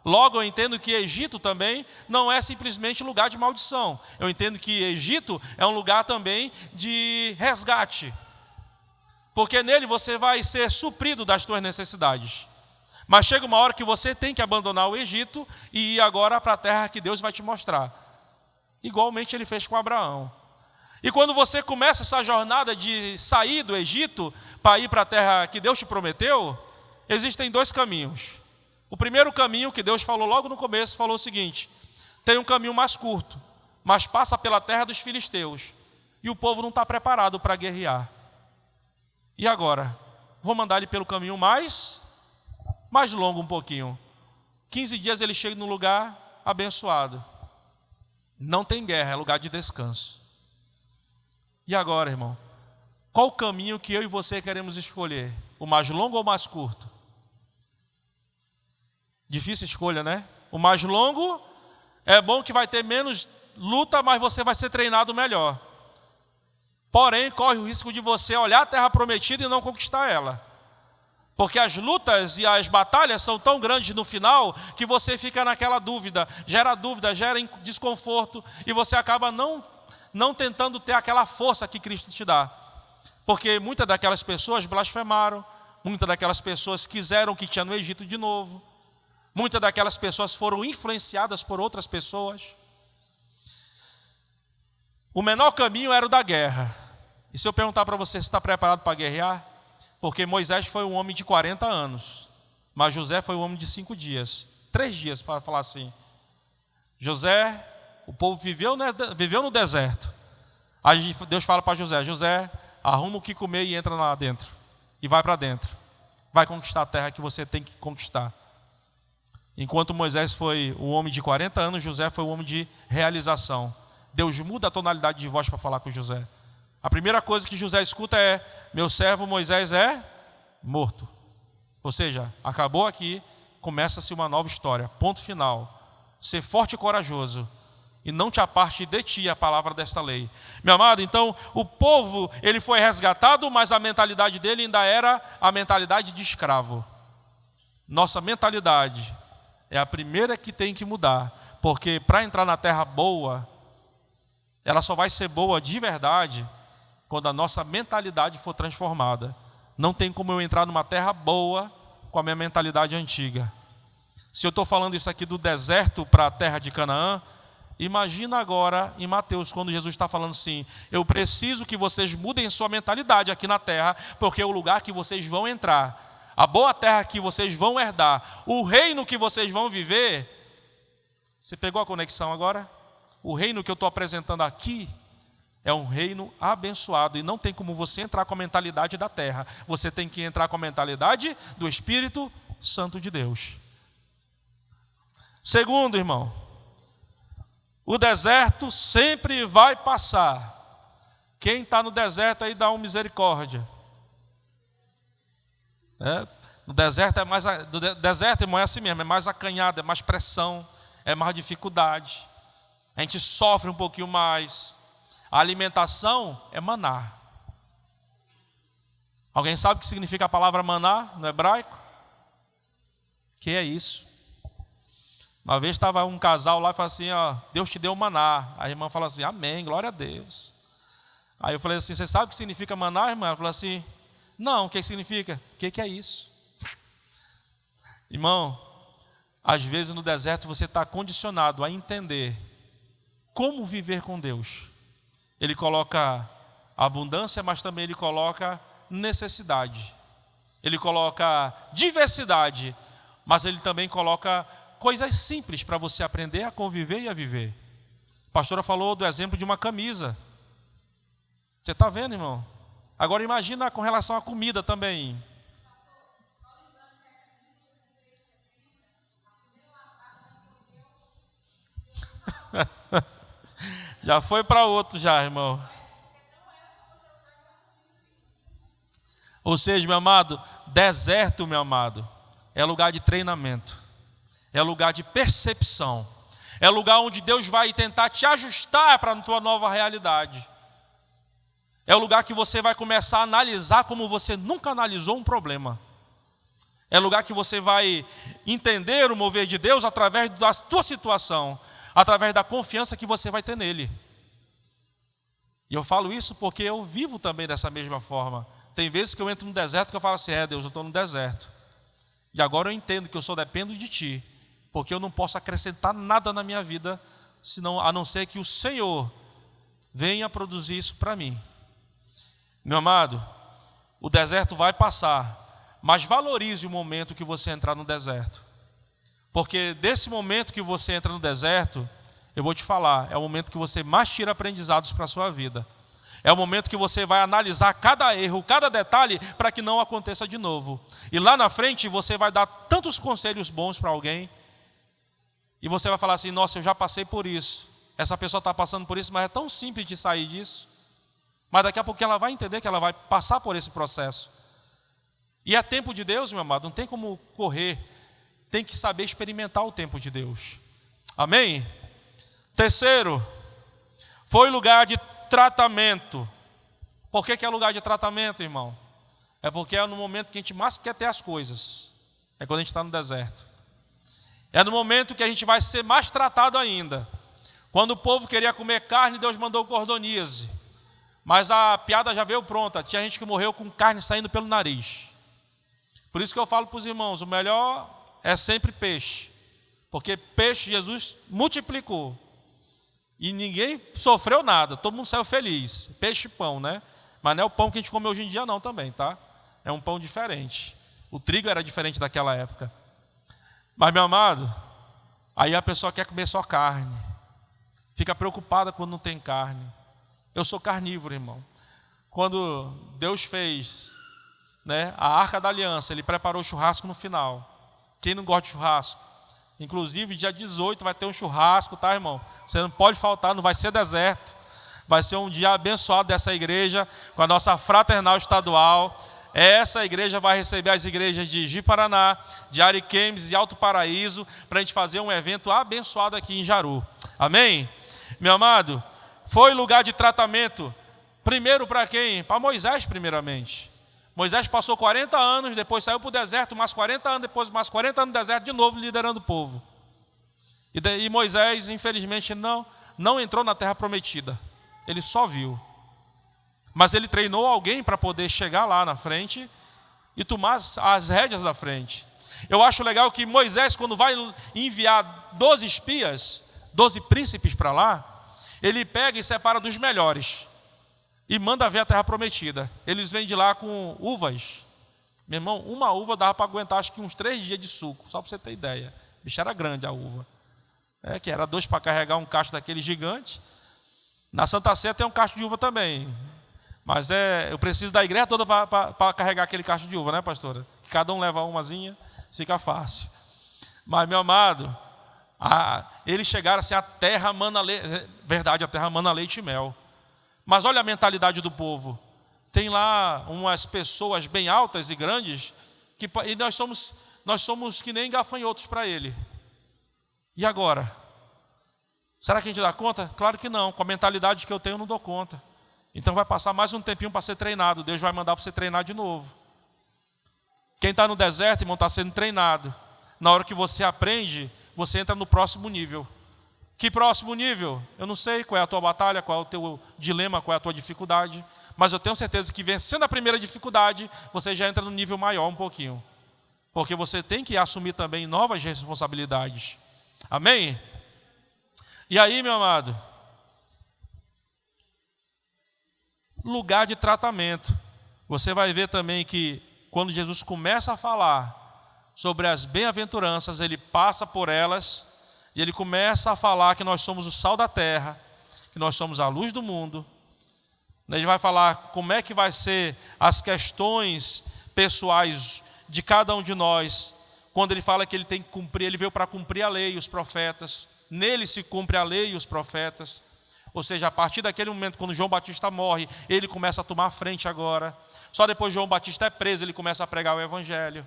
Logo, eu entendo que Egito também não é simplesmente lugar de maldição. Eu entendo que Egito é um lugar também de resgate. Porque nele você vai ser suprido das suas necessidades. Mas chega uma hora que você tem que abandonar o Egito e ir agora para a terra que Deus vai te mostrar. Igualmente ele fez com Abraão. E quando você começa essa jornada de sair do Egito para ir para a terra que Deus te prometeu, existem dois caminhos. O primeiro caminho que Deus falou logo no começo, falou o seguinte: tem um caminho mais curto, mas passa pela terra dos filisteus. E o povo não está preparado para guerrear. E agora? Vou mandar ele pelo caminho mais longo um pouquinho. 15 dias ele chega num lugar abençoado. Não tem guerra, é lugar de descanso. E agora, irmão? Qual o caminho que eu e você queremos escolher? O mais longo ou o mais curto? Difícil escolha, né? O mais longo é bom que vai ter menos luta, mas você vai ser treinado melhor. Porém, corre o risco de você olhar a terra prometida e não conquistar ela. Porque as lutas e as batalhas são tão grandes no final que você fica naquela dúvida, gera desconforto e você acaba não tentando ter aquela força que Cristo te dá. Porque muitas daquelas pessoas blasfemaram, muitas daquelas pessoas quiseram o que tinha no Egito de novo. Muitas daquelas pessoas foram influenciadas por outras pessoas. O menor caminho era o da guerra. E se eu perguntar para você se está preparado para guerrear? Porque Moisés foi um homem de 40 anos. Mas José foi um homem de 5 dias. 3 dias, para falar assim. José, o povo viveu no deserto. Aí Deus fala para José: José, arruma o que comer e entra lá dentro. E vai para dentro. Vai conquistar a terra que você tem que conquistar. Enquanto Moisés foi um homem de 40 anos, José foi um homem de realização. Deus muda a tonalidade de voz para falar com José. A primeira coisa que José escuta é: meu servo Moisés é morto. Ou seja, acabou aqui, começa-se uma nova história. Ponto final. Ser forte e corajoso, e não te aparte de ti a palavra desta lei. Meu amado, então, o povo, ele foi resgatado, mas a mentalidade dele ainda era a mentalidade de escravo. Nossa mentalidade é a primeira que tem que mudar, porque para entrar na terra boa, ela só vai ser boa de verdade quando a nossa mentalidade for transformada. Não tem como eu entrar numa terra boa com a minha mentalidade antiga. Se eu estou falando isso aqui do deserto para a terra de Canaã, imagina agora em Mateus, quando Jesus está falando assim: eu preciso que vocês mudem sua mentalidade aqui na terra, porque é o lugar que vocês vão entrar, a boa terra que vocês vão herdar, o reino que vocês vão viver. Você pegou a conexão agora? O reino que eu estou apresentando aqui é um reino abençoado, e não tem como você entrar com a mentalidade da terra. Você tem que entrar com a mentalidade do Espírito Santo de Deus. Segundo, irmão, o deserto sempre vai passar. Quem está no deserto aí dá uma misericórdia. No deserto deserto, irmão, é assim mesmo, é mais acanhado, é mais pressão, é mais dificuldade. A gente sofre um pouquinho mais. A alimentação é maná. Alguém sabe o que significa a palavra maná no hebraico? Que é isso? Uma vez estava um casal lá e falou assim: ó, Deus te deu maná. A irmã falou assim: amém, glória a Deus. Aí eu falei assim: você sabe o que significa maná, irmã? Ela falou assim: não, o que significa? O que é isso? Irmão, às vezes no deserto você está condicionado a entender como viver com Deus. Ele coloca abundância, mas também ele coloca necessidade. Ele coloca diversidade, mas ele também coloca coisas simples para você aprender a conviver e a viver. A pastora falou do exemplo de uma camisa. Você está vendo, irmão? Agora imagina com relação à comida também. Já foi para outro já, irmão. Ou seja, meu amado, deserto, meu amado, é lugar de treinamento, é lugar de percepção, é lugar onde Deus vai tentar te ajustar para a tua nova realidade. É o lugar que você vai começar a analisar como você nunca analisou um problema. É lugar que você vai entender o mover de Deus através da tua situação, através da confiança que você vai ter nele. E eu falo isso porque eu vivo também dessa mesma forma. Tem vezes que eu entro no deserto que eu falo assim, Deus, eu estou no deserto. E agora eu entendo que eu só dependo de Ti, porque eu não posso acrescentar nada na minha vida, senão, a não ser que o Senhor venha produzir isso para mim. Meu amado, o deserto vai passar, mas valorize o momento que você entrar no deserto. Porque desse momento que você entra no deserto, eu vou te falar, é o momento que você mais tira aprendizados para a sua vida. É o momento que você vai analisar cada erro, cada detalhe, para que não aconteça de novo. E lá na frente você vai dar tantos conselhos bons para alguém, e você vai falar assim, nossa, eu já passei por isso. Essa pessoa está passando por isso, mas é tão simples de sair disso. Mas daqui a pouco ela vai entender que ela vai passar por esse processo. E é tempo de Deus, meu amado, não tem como correr. Tem que saber experimentar o tempo de Deus. Amém? Terceiro, foi lugar de tratamento. Por que é lugar de tratamento, irmão? É porque é no momento que a gente mais quer ter as coisas. É quando a gente está no deserto. É no momento que a gente vai ser mais tratado ainda. Quando o povo queria comer carne, Deus mandou cordonise. Mas a piada já veio pronta. Tinha gente que morreu com carne saindo pelo nariz. Por isso que eu falo para os irmãos, o melhor é sempre peixe. Porque peixe Jesus multiplicou. E ninguém sofreu nada, todo mundo saiu feliz. Peixe e pão, né? Mas não é o pão que a gente come hoje em dia não também, tá? É um pão diferente. O trigo era diferente daquela época. Mas, meu amado, aí a pessoa quer comer só carne. Fica preocupada quando não tem carne. Eu sou carnívoro, irmão. Quando Deus fez, né, a Arca da Aliança, Ele preparou o churrasco no final. Quem não gosta de churrasco? Inclusive, dia 18 vai ter um churrasco, tá, irmão? Você não pode faltar, não vai ser deserto. Vai ser um dia abençoado dessa igreja, com a nossa fraternal estadual. Essa igreja vai receber as igrejas de Ji-Paraná, de Ariquemes e Alto Paraíso, para a gente fazer um evento abençoado aqui em Jaru. Amém? Meu amado, foi lugar de tratamento. Primeiro para quem? Para Moisés, primeiramente. Moisés passou 40 anos, depois saiu para o deserto, mais 40 anos, depois mais 40 anos no deserto, de novo liderando o povo. E Moisés, infelizmente, não entrou na terra prometida. Ele só viu. Mas ele treinou alguém para poder chegar lá na frente e tomar as rédeas da frente. Eu acho legal que Moisés, quando vai enviar 12 espias, 12 príncipes para lá, ele pega e separa dos melhores e manda ver a terra prometida. Eles vêm de lá com uvas. Meu irmão, uma uva dava para aguentar acho que uns 3 dias de suco, só para você ter ideia. O bicho era grande a uva. Que era 2 para carregar um cacho daquele gigante. Na Santa Ceia tem um cacho de uva também. Mas eu preciso da igreja toda para carregar aquele cacho de uva, né, pastora? Que cada um leva umazinha, fica fácil. Mas, meu amado, eles chegaram assim, a terra mana leite, verdade, a terra mana leite e mel. Mas olha a mentalidade do povo. Tem lá umas pessoas bem altas e grandes, e nós somos que nem gafanhotos para ele. E agora? Será que a gente dá conta? Claro que não. Com a mentalidade que eu tenho, eu não dou conta. Então vai passar mais um tempinho para ser treinado. Deus vai mandar para você treinar de novo. Quem está no deserto, irmão, está sendo treinado. Na hora que você aprende, você entra no próximo nível. Que próximo nível? Eu não sei qual é a tua batalha, qual é o teu dilema, qual é a tua dificuldade. Mas eu tenho certeza que vencendo a primeira dificuldade, você já entra no nível maior um pouquinho. Porque você tem que assumir também novas responsabilidades. Amém? E aí, meu amado? Lugar de tratamento. Você vai ver também que quando Jesus começa a falar sobre as bem-aventuranças, ele passa por elas e ele começa a falar que nós somos o sal da terra, que nós somos a luz do mundo. Ele vai falar como é que vai ser as questões pessoais de cada um de nós. Quando ele fala que ele tem que cumprir, ele veio para cumprir a lei e os profetas. Nele se cumpre a lei e os profetas. Ou seja, a partir daquele momento, quando João Batista morre, ele começa a tomar a frente agora. Só depois João Batista é preso, ele começa a pregar o evangelho.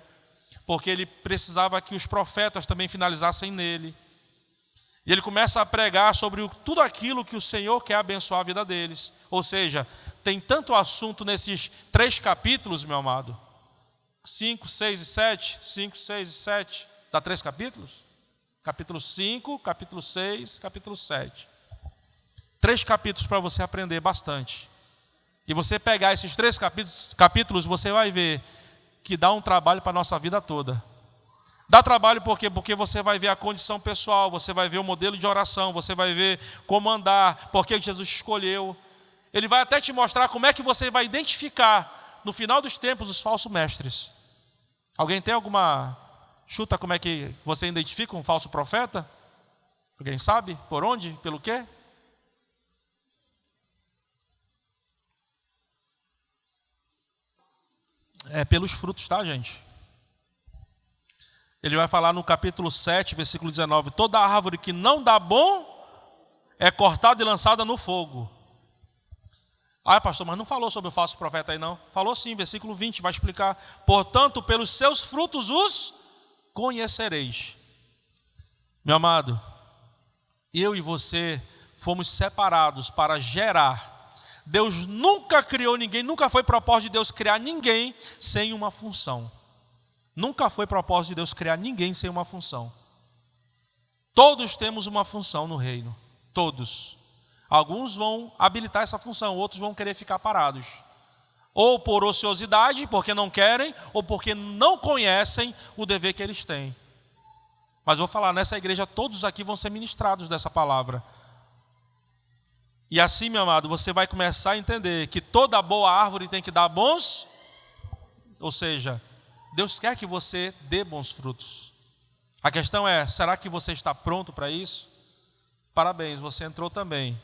Porque ele precisava que os profetas também finalizassem nele. E ele começa a pregar sobre tudo aquilo que o Senhor quer abençoar a vida deles. Ou seja, tem tanto assunto nesses 3 capítulos, meu amado. 5, 6 e 7. 5, 6 e 7. Dá 3 capítulos? Capítulo 5, capítulo 6, capítulo 7. 3 capítulos para você aprender bastante. E você pegar esses 3 capítulos, você vai ver que dá um trabalho para a nossa vida toda. Dá trabalho por quê? Porque você vai ver a condição pessoal, você vai ver o modelo de oração, você vai ver como andar, por que Jesus escolheu. Ele vai até te mostrar como é que você vai identificar, no final dos tempos, os falsos mestres. Alguém tem alguma chuta como é que você identifica um falso profeta? Alguém sabe? Por onde? Pelo quê? É pelos frutos, tá, gente? Ele vai falar no capítulo 7, versículo 19: toda árvore que não dá bom é cortada e lançada no fogo. Ah, pastor, mas não falou sobre o falso profeta aí não? Falou sim, versículo 20, vai explicar. Portanto, pelos seus frutos os conhecereis. Meu amado, eu e você fomos separados para gerar. Deus nunca criou ninguém, nunca foi propósito de Deus criar ninguém sem uma função. Nunca foi propósito de Deus criar ninguém sem uma função. Todos temos uma função no reino. Todos. Alguns vão habilitar essa função, outros vão querer ficar parados. Ou por ociosidade, porque não querem, ou porque não conhecem o dever que eles têm. Mas vou falar, nessa igreja todos aqui vão ser ministrados dessa palavra. E assim, meu amado, você vai começar a entender que toda boa árvore tem que dar bons, ou seja, Deus quer que você dê bons frutos. A questão é, será que você está pronto para isso? Parabéns, você entrou também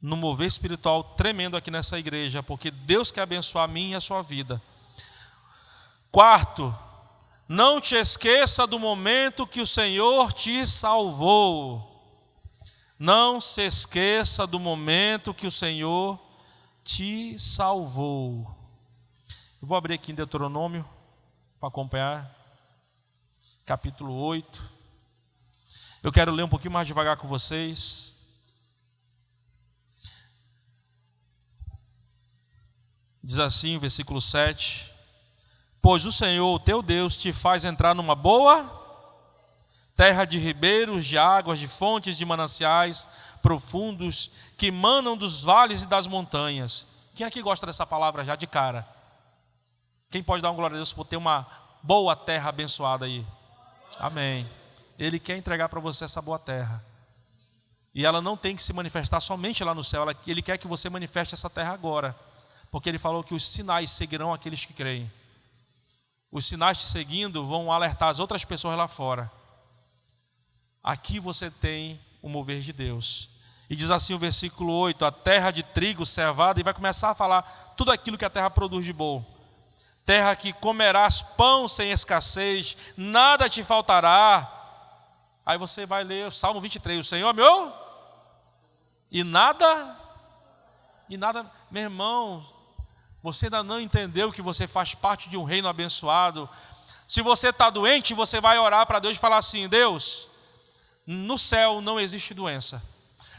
no mover espiritual tremendo aqui nessa igreja, porque Deus quer abençoar a mim e a sua vida. 4, não te esqueça do momento que o Senhor te salvou. Não se esqueça do momento que o Senhor te salvou. Eu vou abrir aqui em Deuteronômio para acompanhar, capítulo 8. Eu quero ler um pouquinho mais devagar com vocês. Diz assim, versículo 7: pois o Senhor, o teu Deus, te faz entrar numa boa terra de ribeiros, de águas, de fontes, de mananciais profundos, que manam dos vales e das montanhas. Quem aqui gosta dessa palavra já de cara? Quem pode dar uma glória a Deus por ter uma boa terra abençoada aí? Amém. Ele quer entregar para você essa boa terra. E ela não tem que se manifestar somente lá no céu. Ele quer que você manifeste essa terra agora. Porque ele falou que os sinais seguirão aqueles que creem. Os sinais te seguindo vão alertar as outras pessoas lá fora. Aqui você tem o mover de Deus. E diz assim o versículo 8: a terra de trigo, cevada, e vai começar a falar tudo aquilo que a terra produz de bom. Terra que comerás pão sem escassez, nada te faltará. Aí você vai ler o Salmo 23, o Senhor é meu, e nada, meu irmão, você ainda não entendeu que você faz parte de um reino abençoado. Se você está doente, você vai orar para Deus e falar assim: Deus, no céu não existe doença.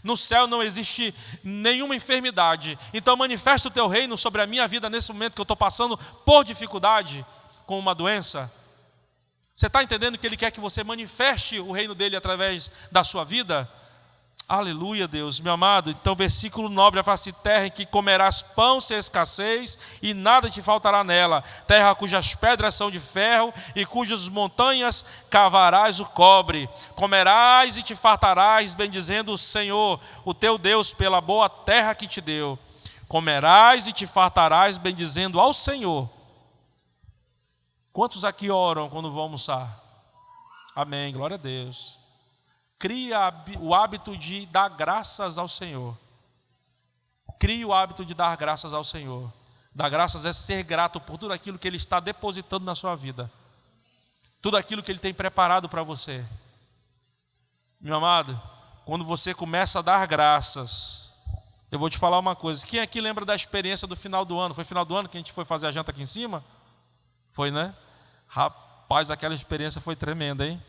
No céu não existe nenhuma enfermidade. Então manifesta o teu reino sobre a minha vida nesse momento que eu estou passando por dificuldade com uma doença. Você está entendendo que Ele quer que você manifeste o reino dEle através da sua vida? Aleluia, Deus, meu amado. Então versículo 9 já fala assim: terra em que comerás pão sem escassez e nada te faltará nela, terra cujas pedras são de ferro e cujas montanhas cavarás o cobre. Comerás e te fartarás, bendizendo o Senhor, o teu Deus, pela boa terra que te deu. Comerás e te fartarás, bendizendo ao Senhor. Quantos aqui oram quando vão almoçar? Amém, glória a Deus. Cria o hábito de dar graças ao Senhor. Crie o hábito de dar graças ao Senhor. Dar graças é ser grato por tudo aquilo que Ele está depositando na sua vida. Tudo aquilo que Ele tem preparado para você. Meu amado, quando você começa a dar graças, eu vou te falar uma coisa. Quem aqui lembra da experiência do final do ano? Foi final do ano que a gente foi fazer a janta aqui em cima? Foi, né? Rapaz, aquela experiência foi tremenda, hein?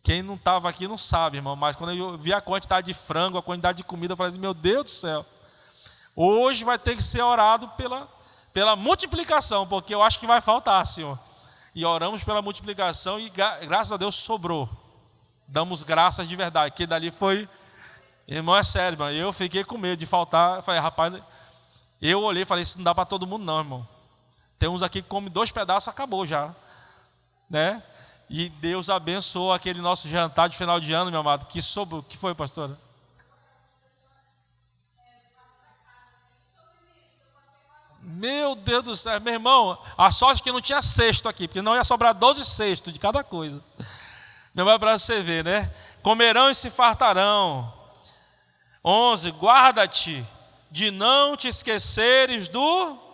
Quem não estava aqui não sabe, irmão. Mas quando eu vi a quantidade de frango, a quantidade de comida, eu falei assim, meu Deus do céu. Hoje vai ter que ser orado pela multiplicação, porque eu acho que vai faltar, Senhor. E oramos pela multiplicação e graças a Deus sobrou. Damos graças de verdade, que dali foi... Irmão, é sério, irmão. Eu fiquei com medo de faltar. Eu falei, rapaz, eu olhei e falei, isso não dá para todo mundo não, irmão. Tem uns aqui que come 2 pedaços, acabou já. Né? E Deus abençoou aquele nosso jantar de final de ano, meu amado, que sobrou. O que foi, pastora? Meu Deus do céu, meu irmão, a sorte que não tinha cesto aqui, porque não ia sobrar 12 cestos de cada coisa. Meu irmão, para você ver, né? Comerão e se fartarão. 11, guarda-te de não te esqueceres do...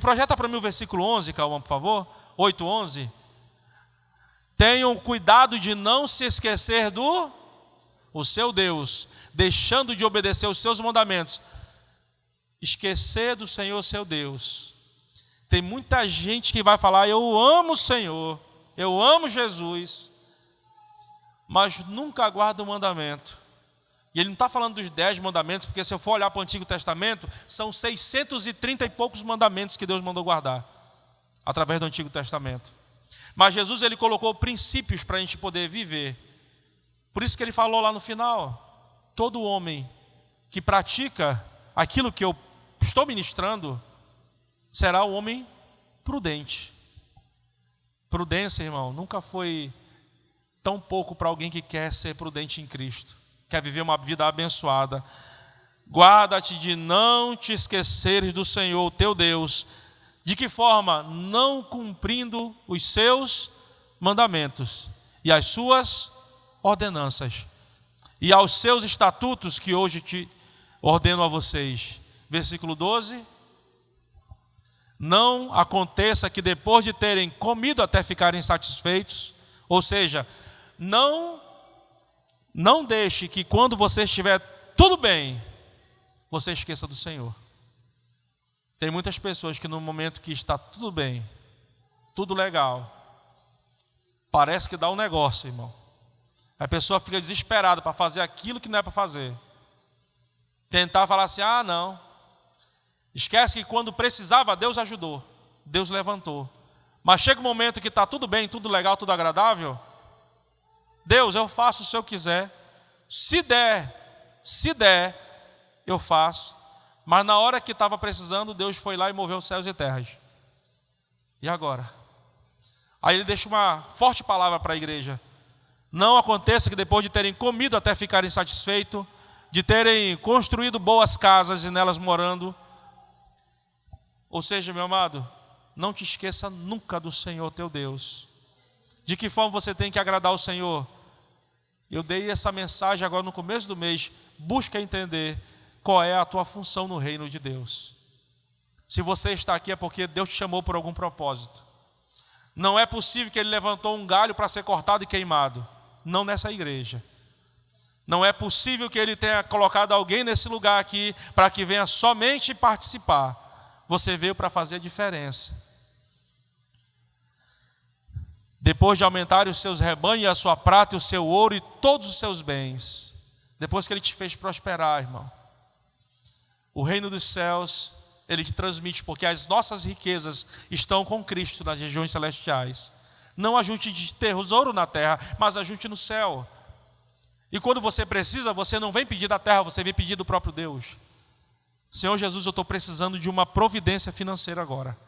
Projeta para mim o versículo 11, Calma, por favor. 8:11. Tenham cuidado de não se esquecer do o seu Deus, deixando de obedecer os seus mandamentos. Esquecer do Senhor seu Deus. Tem muita gente que vai falar, eu amo o Senhor, eu amo Jesus, mas nunca guarda o mandamento. E ele não está falando dos 10 mandamentos, porque se eu for olhar para o Antigo Testamento, são 630 e poucos mandamentos que Deus mandou guardar, através do Antigo Testamento. Mas Jesus, ele colocou princípios para a gente poder viver. Por isso que ele falou lá no final, todo homem que pratica aquilo que eu estou ministrando, será um homem prudente. Prudência, irmão, nunca foi tão pouco para alguém que quer ser prudente em Cristo, quer viver uma vida abençoada. Guarda-te de não te esqueceres do Senhor, teu Deus. De que forma? Não cumprindo os seus mandamentos e as suas ordenanças e aos seus estatutos que hoje te ordeno a vocês. Versículo 12. Não aconteça que depois de terem comido até ficarem satisfeitos, ou seja, não deixe que quando você estiver tudo bem, você esqueça do Senhor. Tem muitas pessoas que no momento que está tudo bem, tudo legal, parece que dá um negócio, irmão. A pessoa fica desesperada para fazer aquilo que não é para fazer. Tentar falar assim, não. Esquece que quando precisava, Deus ajudou, Deus levantou. Mas chega um momento que está tudo bem, tudo legal, tudo agradável. Deus, eu faço se eu quiser. Se der, eu faço. Mas na hora que estava precisando, Deus foi lá e moveu os céus e terras. E agora? Aí ele deixa uma forte palavra para a igreja. Não aconteça que depois de terem comido até ficarem satisfeitos, de terem construído boas casas e nelas morando. Ou seja, meu amado, não te esqueça nunca do Senhor teu Deus. De que forma você tem que agradar o Senhor? Eu dei essa mensagem agora no começo do mês. Busca entender qual é a tua função no reino de Deus. Se você está aqui é porque Deus te chamou por algum propósito. Não é possível que Ele levantou um galho para ser cortado e queimado. Não nessa igreja. Não é possível que Ele tenha colocado alguém nesse lugar aqui para que venha somente participar. Você veio para fazer a diferença. Depois de aumentar os seus rebanhos, a sua prata e o seu ouro e todos os seus bens. Depois que Ele te fez prosperar, irmão. O reino dos céus, Ele te transmite, porque as nossas riquezas estão com Cristo nas regiões celestiais. Não ajunte de tesouro na terra, mas ajunte no céu. E quando você precisa, você não vem pedir da terra, você vem pedir do próprio Deus. Senhor Jesus, eu estou precisando de uma providência financeira agora.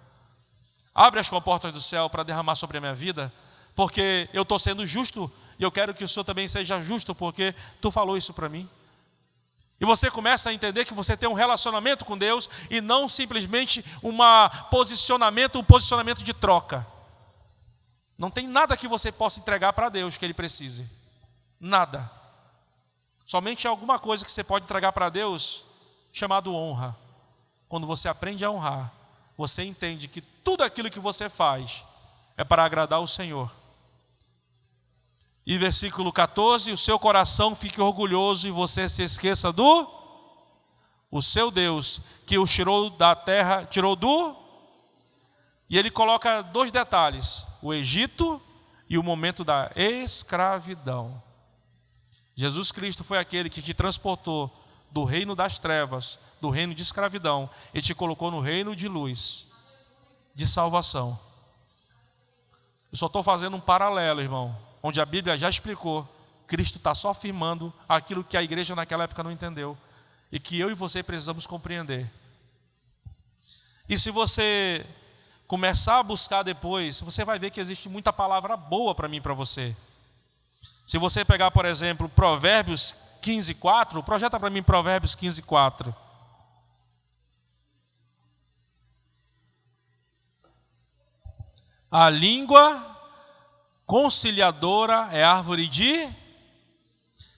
Abre as comportas do céu para derramar sobre a minha vida, porque eu estou sendo justo e eu quero que o Senhor também seja justo, porque Tu falou isso para mim. E você começa a entender que você tem um relacionamento com Deus e não simplesmente um posicionamento de troca. Não tem nada que você possa entregar para Deus que Ele precise. Nada. Somente alguma coisa que você pode entregar para Deus, chamado honra. Quando você aprende a honrar, você entende que tudo aquilo que você faz é para agradar o Senhor. E versículo 14, o seu coração fique orgulhoso e você se esqueça o seu Deus, que o tirou da terra, e ele coloca 2 detalhes, o Egito e o momento da escravidão. Jesus Cristo foi aquele que te transportou do reino das trevas, do reino de escravidão, e te colocou no reino de luz, de salvação. Eu só estou fazendo um paralelo, irmão, onde a Bíblia já explicou. Cristo está só afirmando aquilo que a igreja naquela época não entendeu, e que eu e você precisamos compreender. E se você começar a buscar depois, você vai ver que existe muita palavra boa para mim e para você. Se você pegar, por exemplo, Provérbios 15:4, projeta para mim Provérbios 15:4. A língua conciliadora é árvore de...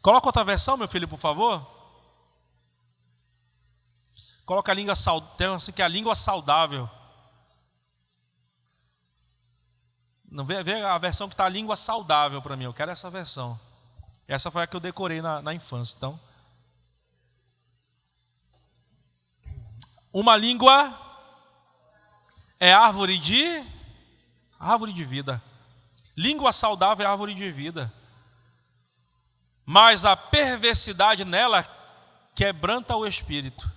Coloca outra versão, meu filho, por favor. Coloca a língua saudável, assim que é a língua saudável. Não vê a versão que está a língua saudável para mim, eu quero essa versão. Essa foi a que eu decorei na infância. Então, uma língua é árvore de vida. Língua saudável é árvore de vida. Mas a perversidade nela quebranta o espírito.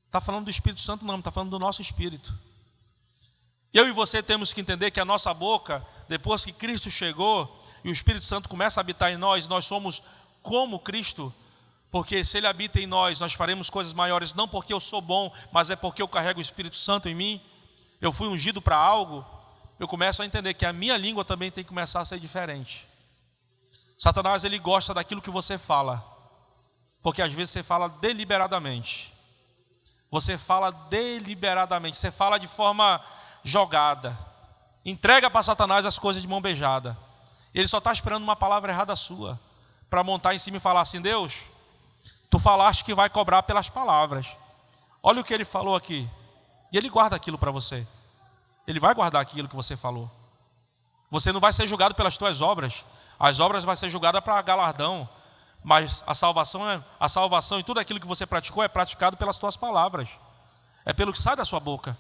Está falando do Espírito Santo não, está falando do nosso espírito. Eu e você temos que entender que a nossa boca, depois que Cristo chegou e o Espírito Santo começa a habitar em nós, nós somos como Cristo, porque se Ele habita em nós, nós faremos coisas maiores, não porque eu sou bom, mas é porque eu carrego o Espírito Santo em mim. Eu fui ungido para algo. Eu começo a entender que a minha língua também tem que começar a ser diferente. Satanás, ele gosta daquilo que você fala, porque às vezes você fala deliberadamente. Você fala deliberadamente, você fala de forma jogada, entrega para Satanás as coisas de mão beijada. Ele só está esperando uma palavra errada sua para montar em cima e falar assim: Deus, tu falaste que vai cobrar pelas palavras. Olha o que ele falou aqui. E ele guarda aquilo para você. Ele vai guardar aquilo que você falou. Você não vai ser julgado pelas tuas obras. As obras vão ser julgadas para galardão. Mas a salvação e tudo aquilo que você praticou é praticado pelas tuas palavras. É pelo que sai da sua boca.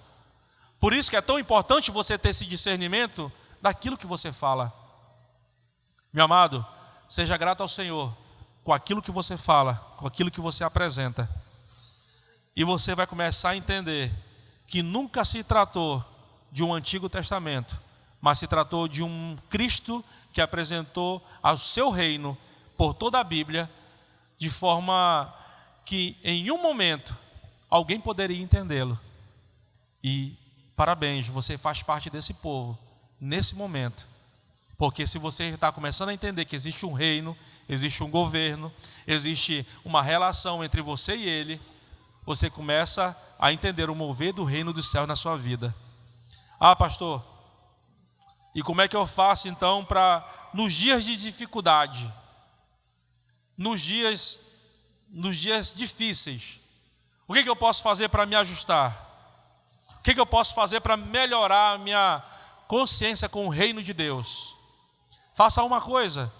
Por isso que é tão importante você ter esse discernimento daquilo que você fala. Meu amado, seja grato ao Senhor com aquilo que você fala, com aquilo que você apresenta. E você vai começar a entender que nunca se tratou de um Antigo Testamento, mas se tratou de um Cristo que apresentou ao seu reino por toda a Bíblia, de forma que em um momento alguém poderia entendê-lo. E parabéns, você faz parte desse povo, nesse momento. Porque se você está começando a entender que existe um reino, existe um governo, existe uma relação entre você e ele, você começa a entender o mover do reino dos céus na sua vida. Ah, pastor, e como é que eu faço então para, nos dias de dificuldade, nos dias difíceis, o que eu posso fazer para me ajustar? O que eu posso fazer para melhorar a minha consciência com o reino de Deus? Faça uma coisa: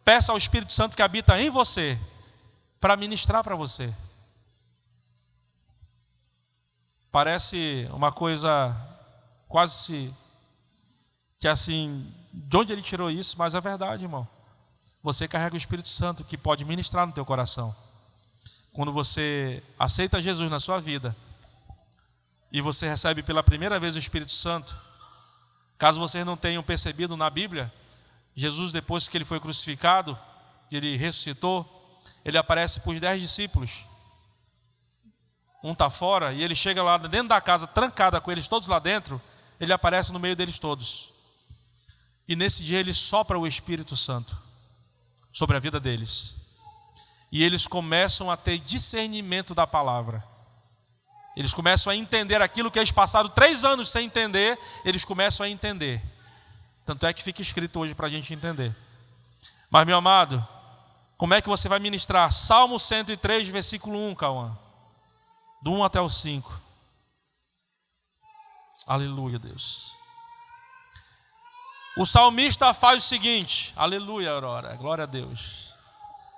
peça ao Espírito Santo que habita em você para ministrar para você. Parece uma coisa quase que assim, de onde ele tirou isso? Mas é verdade, irmão. Você carrega o Espírito Santo que pode ministrar no teu coração. Quando você aceita Jesus na sua vida e você recebe pela primeira vez o Espírito Santo, caso vocês não tenham percebido na Bíblia, Jesus, depois que ele foi crucificado, ele ressuscitou, ele aparece para os 10 discípulos. Um está fora e ele chega lá dentro da casa, trancada com eles todos lá dentro, ele aparece no meio deles todos. E nesse dia ele sopra o Espírito Santo sobre a vida deles. e eles começam a ter discernimento da palavra. Eles começam a entender aquilo que eles passaram 3 anos sem entender, eles começam a entender. Tanto é que fica escrito hoje para a gente entender. Mas, meu amado, como é que você vai ministrar? Salmo 103, versículo 1, Cauã. Do 1 até o 5. Aleluia, Deus. O salmista faz o seguinte. Aleluia, Aurora. Glória a Deus.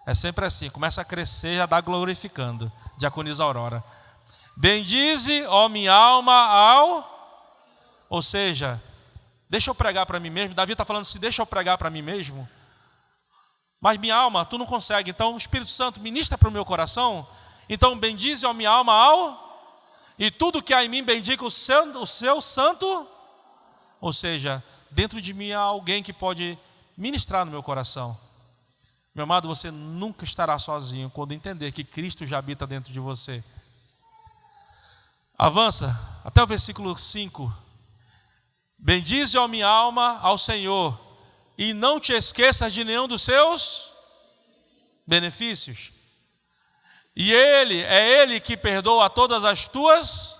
É sempre assim. Começa a crescer, já dá glorificando. Diaconisa Aurora. Bendize, ó minha alma, Ou seja, deixa eu pregar para mim mesmo. Davi está falando assim, deixa eu pregar para mim mesmo. Mas minha alma, tu não consegue. Então o Espírito Santo ministra para o meu coração. Então bendize, ó minha alma, e tudo que há em mim bendiga o seu santo. Ou seja, dentro de mim há alguém que pode ministrar no meu coração. Meu amado, você nunca estará sozinho quando entender que Cristo já habita dentro de você. Avança até o versículo 5. Bendize, ó minha alma, ao Senhor, e não te esqueças de nenhum dos seus benefícios. E é Ele que perdoa todas as tuas.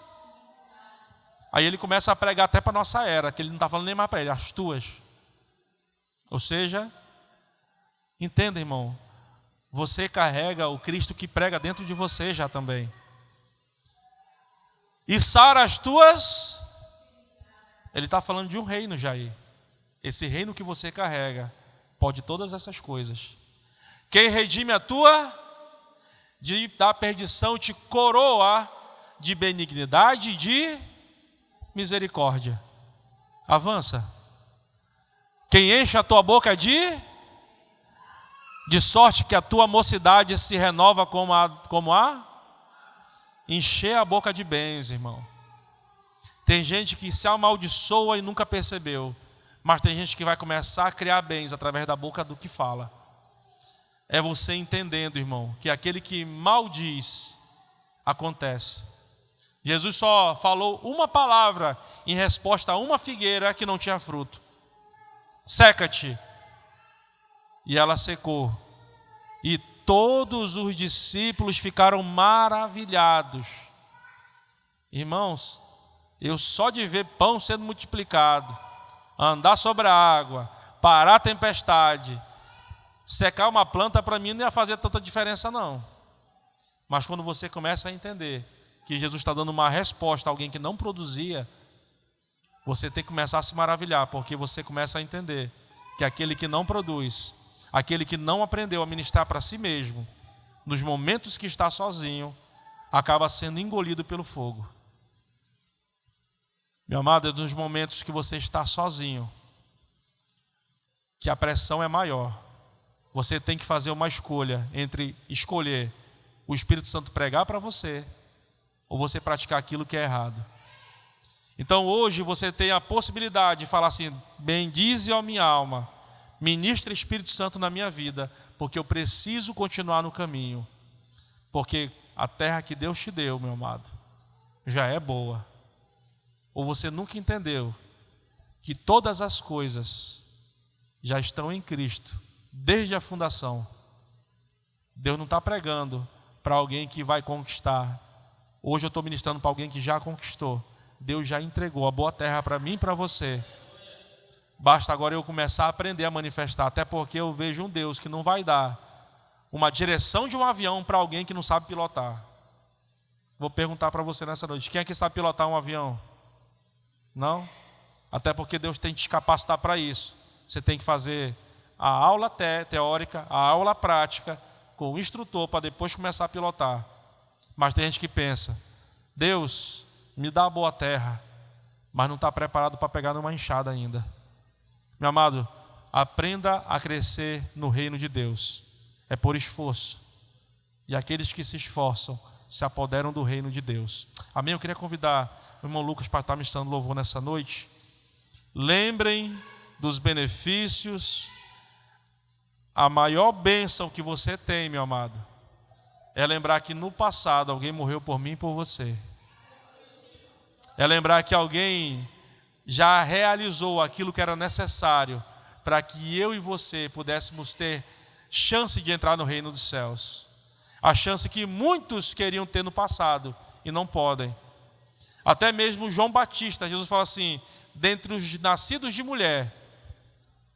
Aí ele começa a pregar até para a nossa era, que ele não está falando nem mais para ele, as tuas. Ou seja, entenda, irmão, você carrega o Cristo que prega dentro de você já também. E sara as tuas. Ele está falando de um reino já aí. Esse reino que você carrega pode todas essas coisas. Quem redime a tua da perdição te coroa de benignidade e de misericórdia. Avança. Quem enche a tua boca de sorte que a tua mocidade se renova como a encher a boca de bens, irmão. Tem gente que se amaldiçoa e nunca percebeu, mas tem gente que vai começar a criar bens através da boca do que fala. É você entendendo, irmão, que aquele que maldiz acontece. Jesus só falou uma palavra em resposta a uma figueira que não tinha fruto: seca-te. E ela secou. E todos os discípulos ficaram maravilhados. Irmãos, eu só de ver pão sendo multiplicado, andar sobre a água, parar a tempestade, secar uma planta, para mim não ia fazer tanta diferença não. Mas quando você começa a entender que Jesus está dando uma resposta a alguém que não produzia, você tem que começar a se maravilhar, porque você começa a entender que aquele que não produz, aquele que não aprendeu a ministrar para si mesmo, nos momentos que está sozinho, acaba sendo engolido pelo fogo. Meu amado, é nos momentos que você está sozinho que a pressão é maior. Você tem que fazer uma escolha entre escolher o Espírito Santo pregar para você ou você praticar aquilo que é errado. Então hoje você tem a possibilidade de falar assim: bendize a minha alma, ministra Espírito Santo na minha vida, porque eu preciso continuar no caminho, porque a terra que Deus te deu, meu amado, já é boa. Ou você nunca entendeu que todas as coisas já estão em Cristo desde a fundação. Deus não está pregando para alguém que vai conquistar. Hoje eu estou ministrando para alguém que já conquistou. Deus já entregou a boa terra para mim e para você. Basta agora eu começar a aprender a manifestar. Até porque eu vejo um Deus que não vai dar uma direção de um avião para alguém que não sabe pilotar. Vou perguntar para você nessa noite: quem é que sabe pilotar um avião? Não? Até porque Deus tem que te capacitar para isso. Você tem que fazer a aula teórica, a aula prática com o instrutor para depois começar a pilotar. Mas tem gente que pensa: Deus, me dá a boa terra, mas não está preparado para pegar numa enxada ainda. Meu amado, aprenda a crescer no reino de Deus. É por esforço. E aqueles que se esforçam se apoderam do reino de Deus. Amém? Eu queria convidar o irmão Lucas para estar ministrando louvor nessa noite. Lembrem dos benefícios. A maior bênção que você tem, meu amado, é lembrar que no passado alguém morreu por mim e por você. É lembrar que alguém já realizou aquilo que era necessário para que eu e você pudéssemos ter chance de entrar no reino dos céus. A chance que muitos queriam ter no passado e não podem. Até mesmo João Batista, Jesus fala assim, dentre os nascidos de mulher,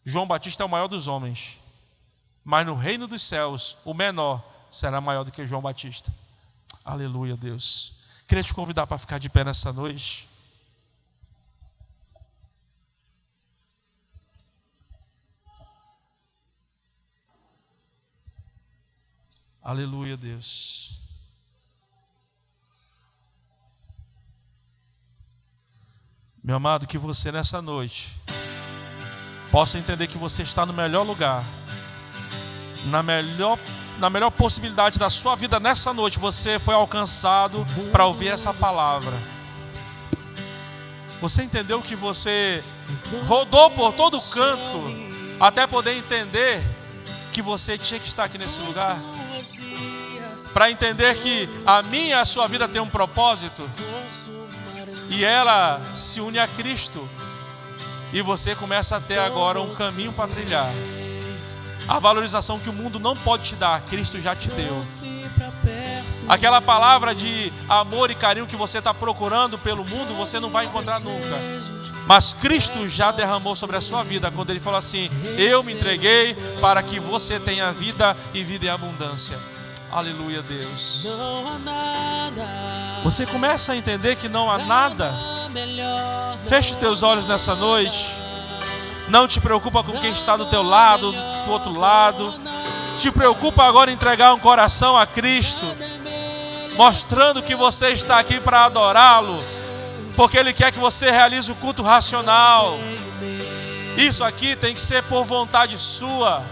João Batista é o maior dos homens. Mas no reino dos céus, o menor será maior do que João Batista. Aleluia, Deus. Queria te convidar para ficar de pé nessa noite. Aleluia, Deus. Meu amado, que você nessa noite possa entender que você está no melhor lugar, na melhor possibilidade da sua vida nessa noite. Você foi alcançado para ouvir essa palavra. Você entendeu que você rodou por todo canto até poder entender que você tinha que estar aqui nesse lugar? Para entender que a minha e a sua vida tem um propósito e ela se une a Cristo, e você começa a ter agora um caminho para trilhar. A valorização que o mundo não pode te dar, Cristo já te deu. Aquela palavra de amor e carinho que você está procurando pelo mundo, você não vai encontrar nunca. Mas Cristo já derramou sobre a sua vida, quando Ele falou assim: eu me entreguei para que você tenha vida e vida em abundância. Aleluia, Deus. Você começa a entender que não há nada. Feche os teus olhos nessa noite. Não te preocupa com quem está do teu lado, do outro lado. Te preocupa agora em entregar um coração a Cristo, mostrando que você está aqui para adorá-lo, porque Ele quer que você realize o culto racional. Isso aqui tem que ser por vontade sua.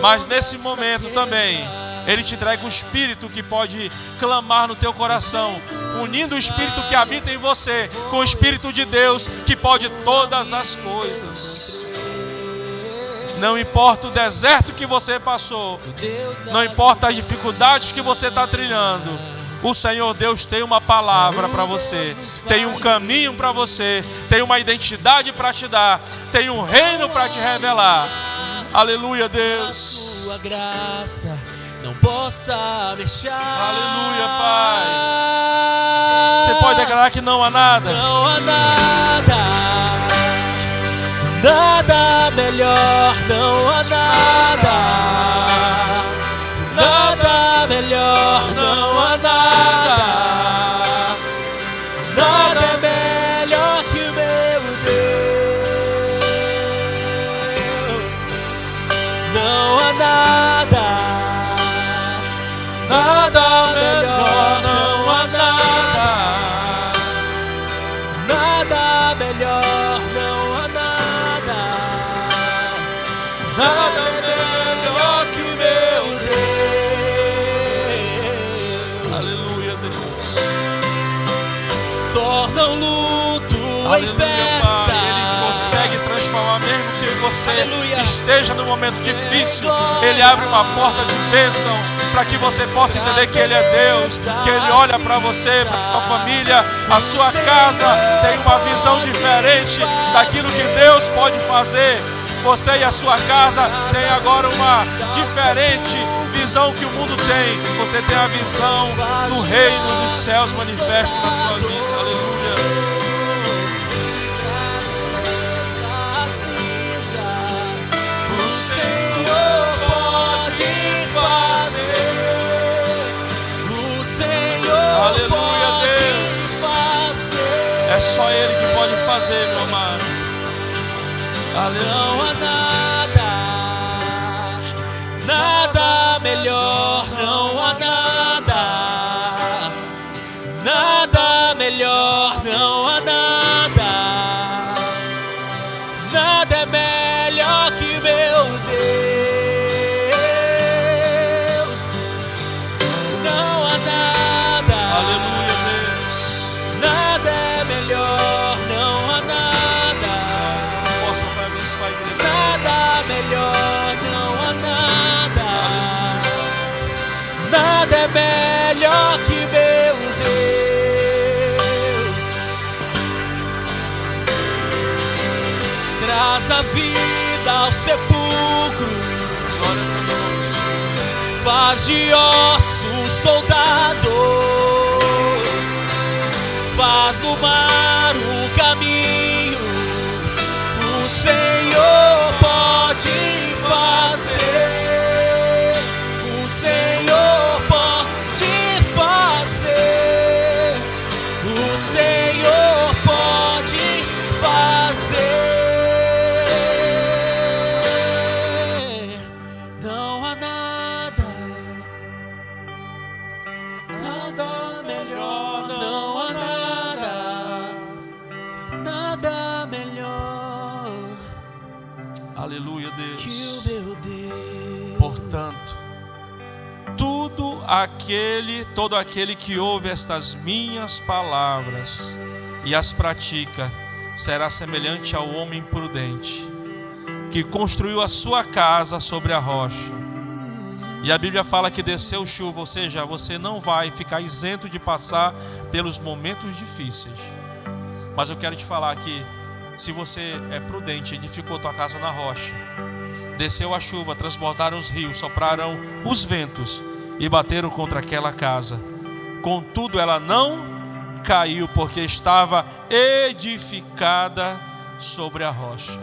Mas nesse momento também Ele te entrega um espírito que pode clamar no teu coração, unindo o espírito que habita em você com o espírito de Deus, que pode todas as coisas. Não importa o deserto que você passou, não importa as dificuldades que você está trilhando, o Senhor Deus tem uma palavra para você, tem um caminho para você, tem uma identidade para te dar, tem um reino para te revelar. Aleluia, Deus. Tua graça não possa mexer. Aleluia, Pai. Você pode declarar que não há nada. Não há nada, nada melhor. Não há nada, nada melhor. Não há nada, nada é melhor que o meu Deus. Não há nada, nada melhor. Não há nada, nada melhor. Não há nada, nada melhor que meu Deus. Aleluia, Deus. Torna o luto em festa. Pai. Ele consegue transformar mesmo que você Aleluia. esteja num momento difícil. Ele abre uma porta de bênçãos para que você possa entender que Ele é Deus, que Ele olha para você, para a sua família, a sua casa, tem uma visão diferente daquilo que Deus pode fazer. Você e a sua casa tem agora uma diferente visão que o mundo tem. Você tem a visão do reino dos céus manifesto na sua vida. Aleluia. O Senhor pode fazer. O Senhor Aleluia, pode Deus. fazer. É só Ele que pode fazer, meu amado. Não Aleluia. há nada, nada melhor. Não há nada, nada melhor. Não há nada, nada é melhor que meu Deus. Não há nada, Aleluia, Deus. nada é melhor. Não há nada, Possa Pai abençoar a igreja. nada melhor. Não há nada, nada é melhor que meu Deus. Traz a vida ao sepulcro, Glória a teu nome, Senhor. faz de ossos soldados, faz do mar o caminho. O Senhor pode fazer, o Senhor pode fazer, o Senhor pode fazer. Não há nada, nada melhor, não há nada, nada melhor. Aleluia, Deus. Que o meu Deus. Portanto, todo aquele que ouve estas minhas palavras e as pratica, será semelhante ao homem prudente, que construiu a sua casa sobre a rocha. E a Bíblia fala que desceu chuva, ou seja, você não vai ficar isento de passar pelos momentos difíceis. Mas eu quero te falar que, se você é prudente, edificou tua casa na rocha, desceu a chuva, transbordaram os rios, sopraram os ventos e bateram contra aquela casa, contudo ela não caiu, porque estava edificada sobre a rocha.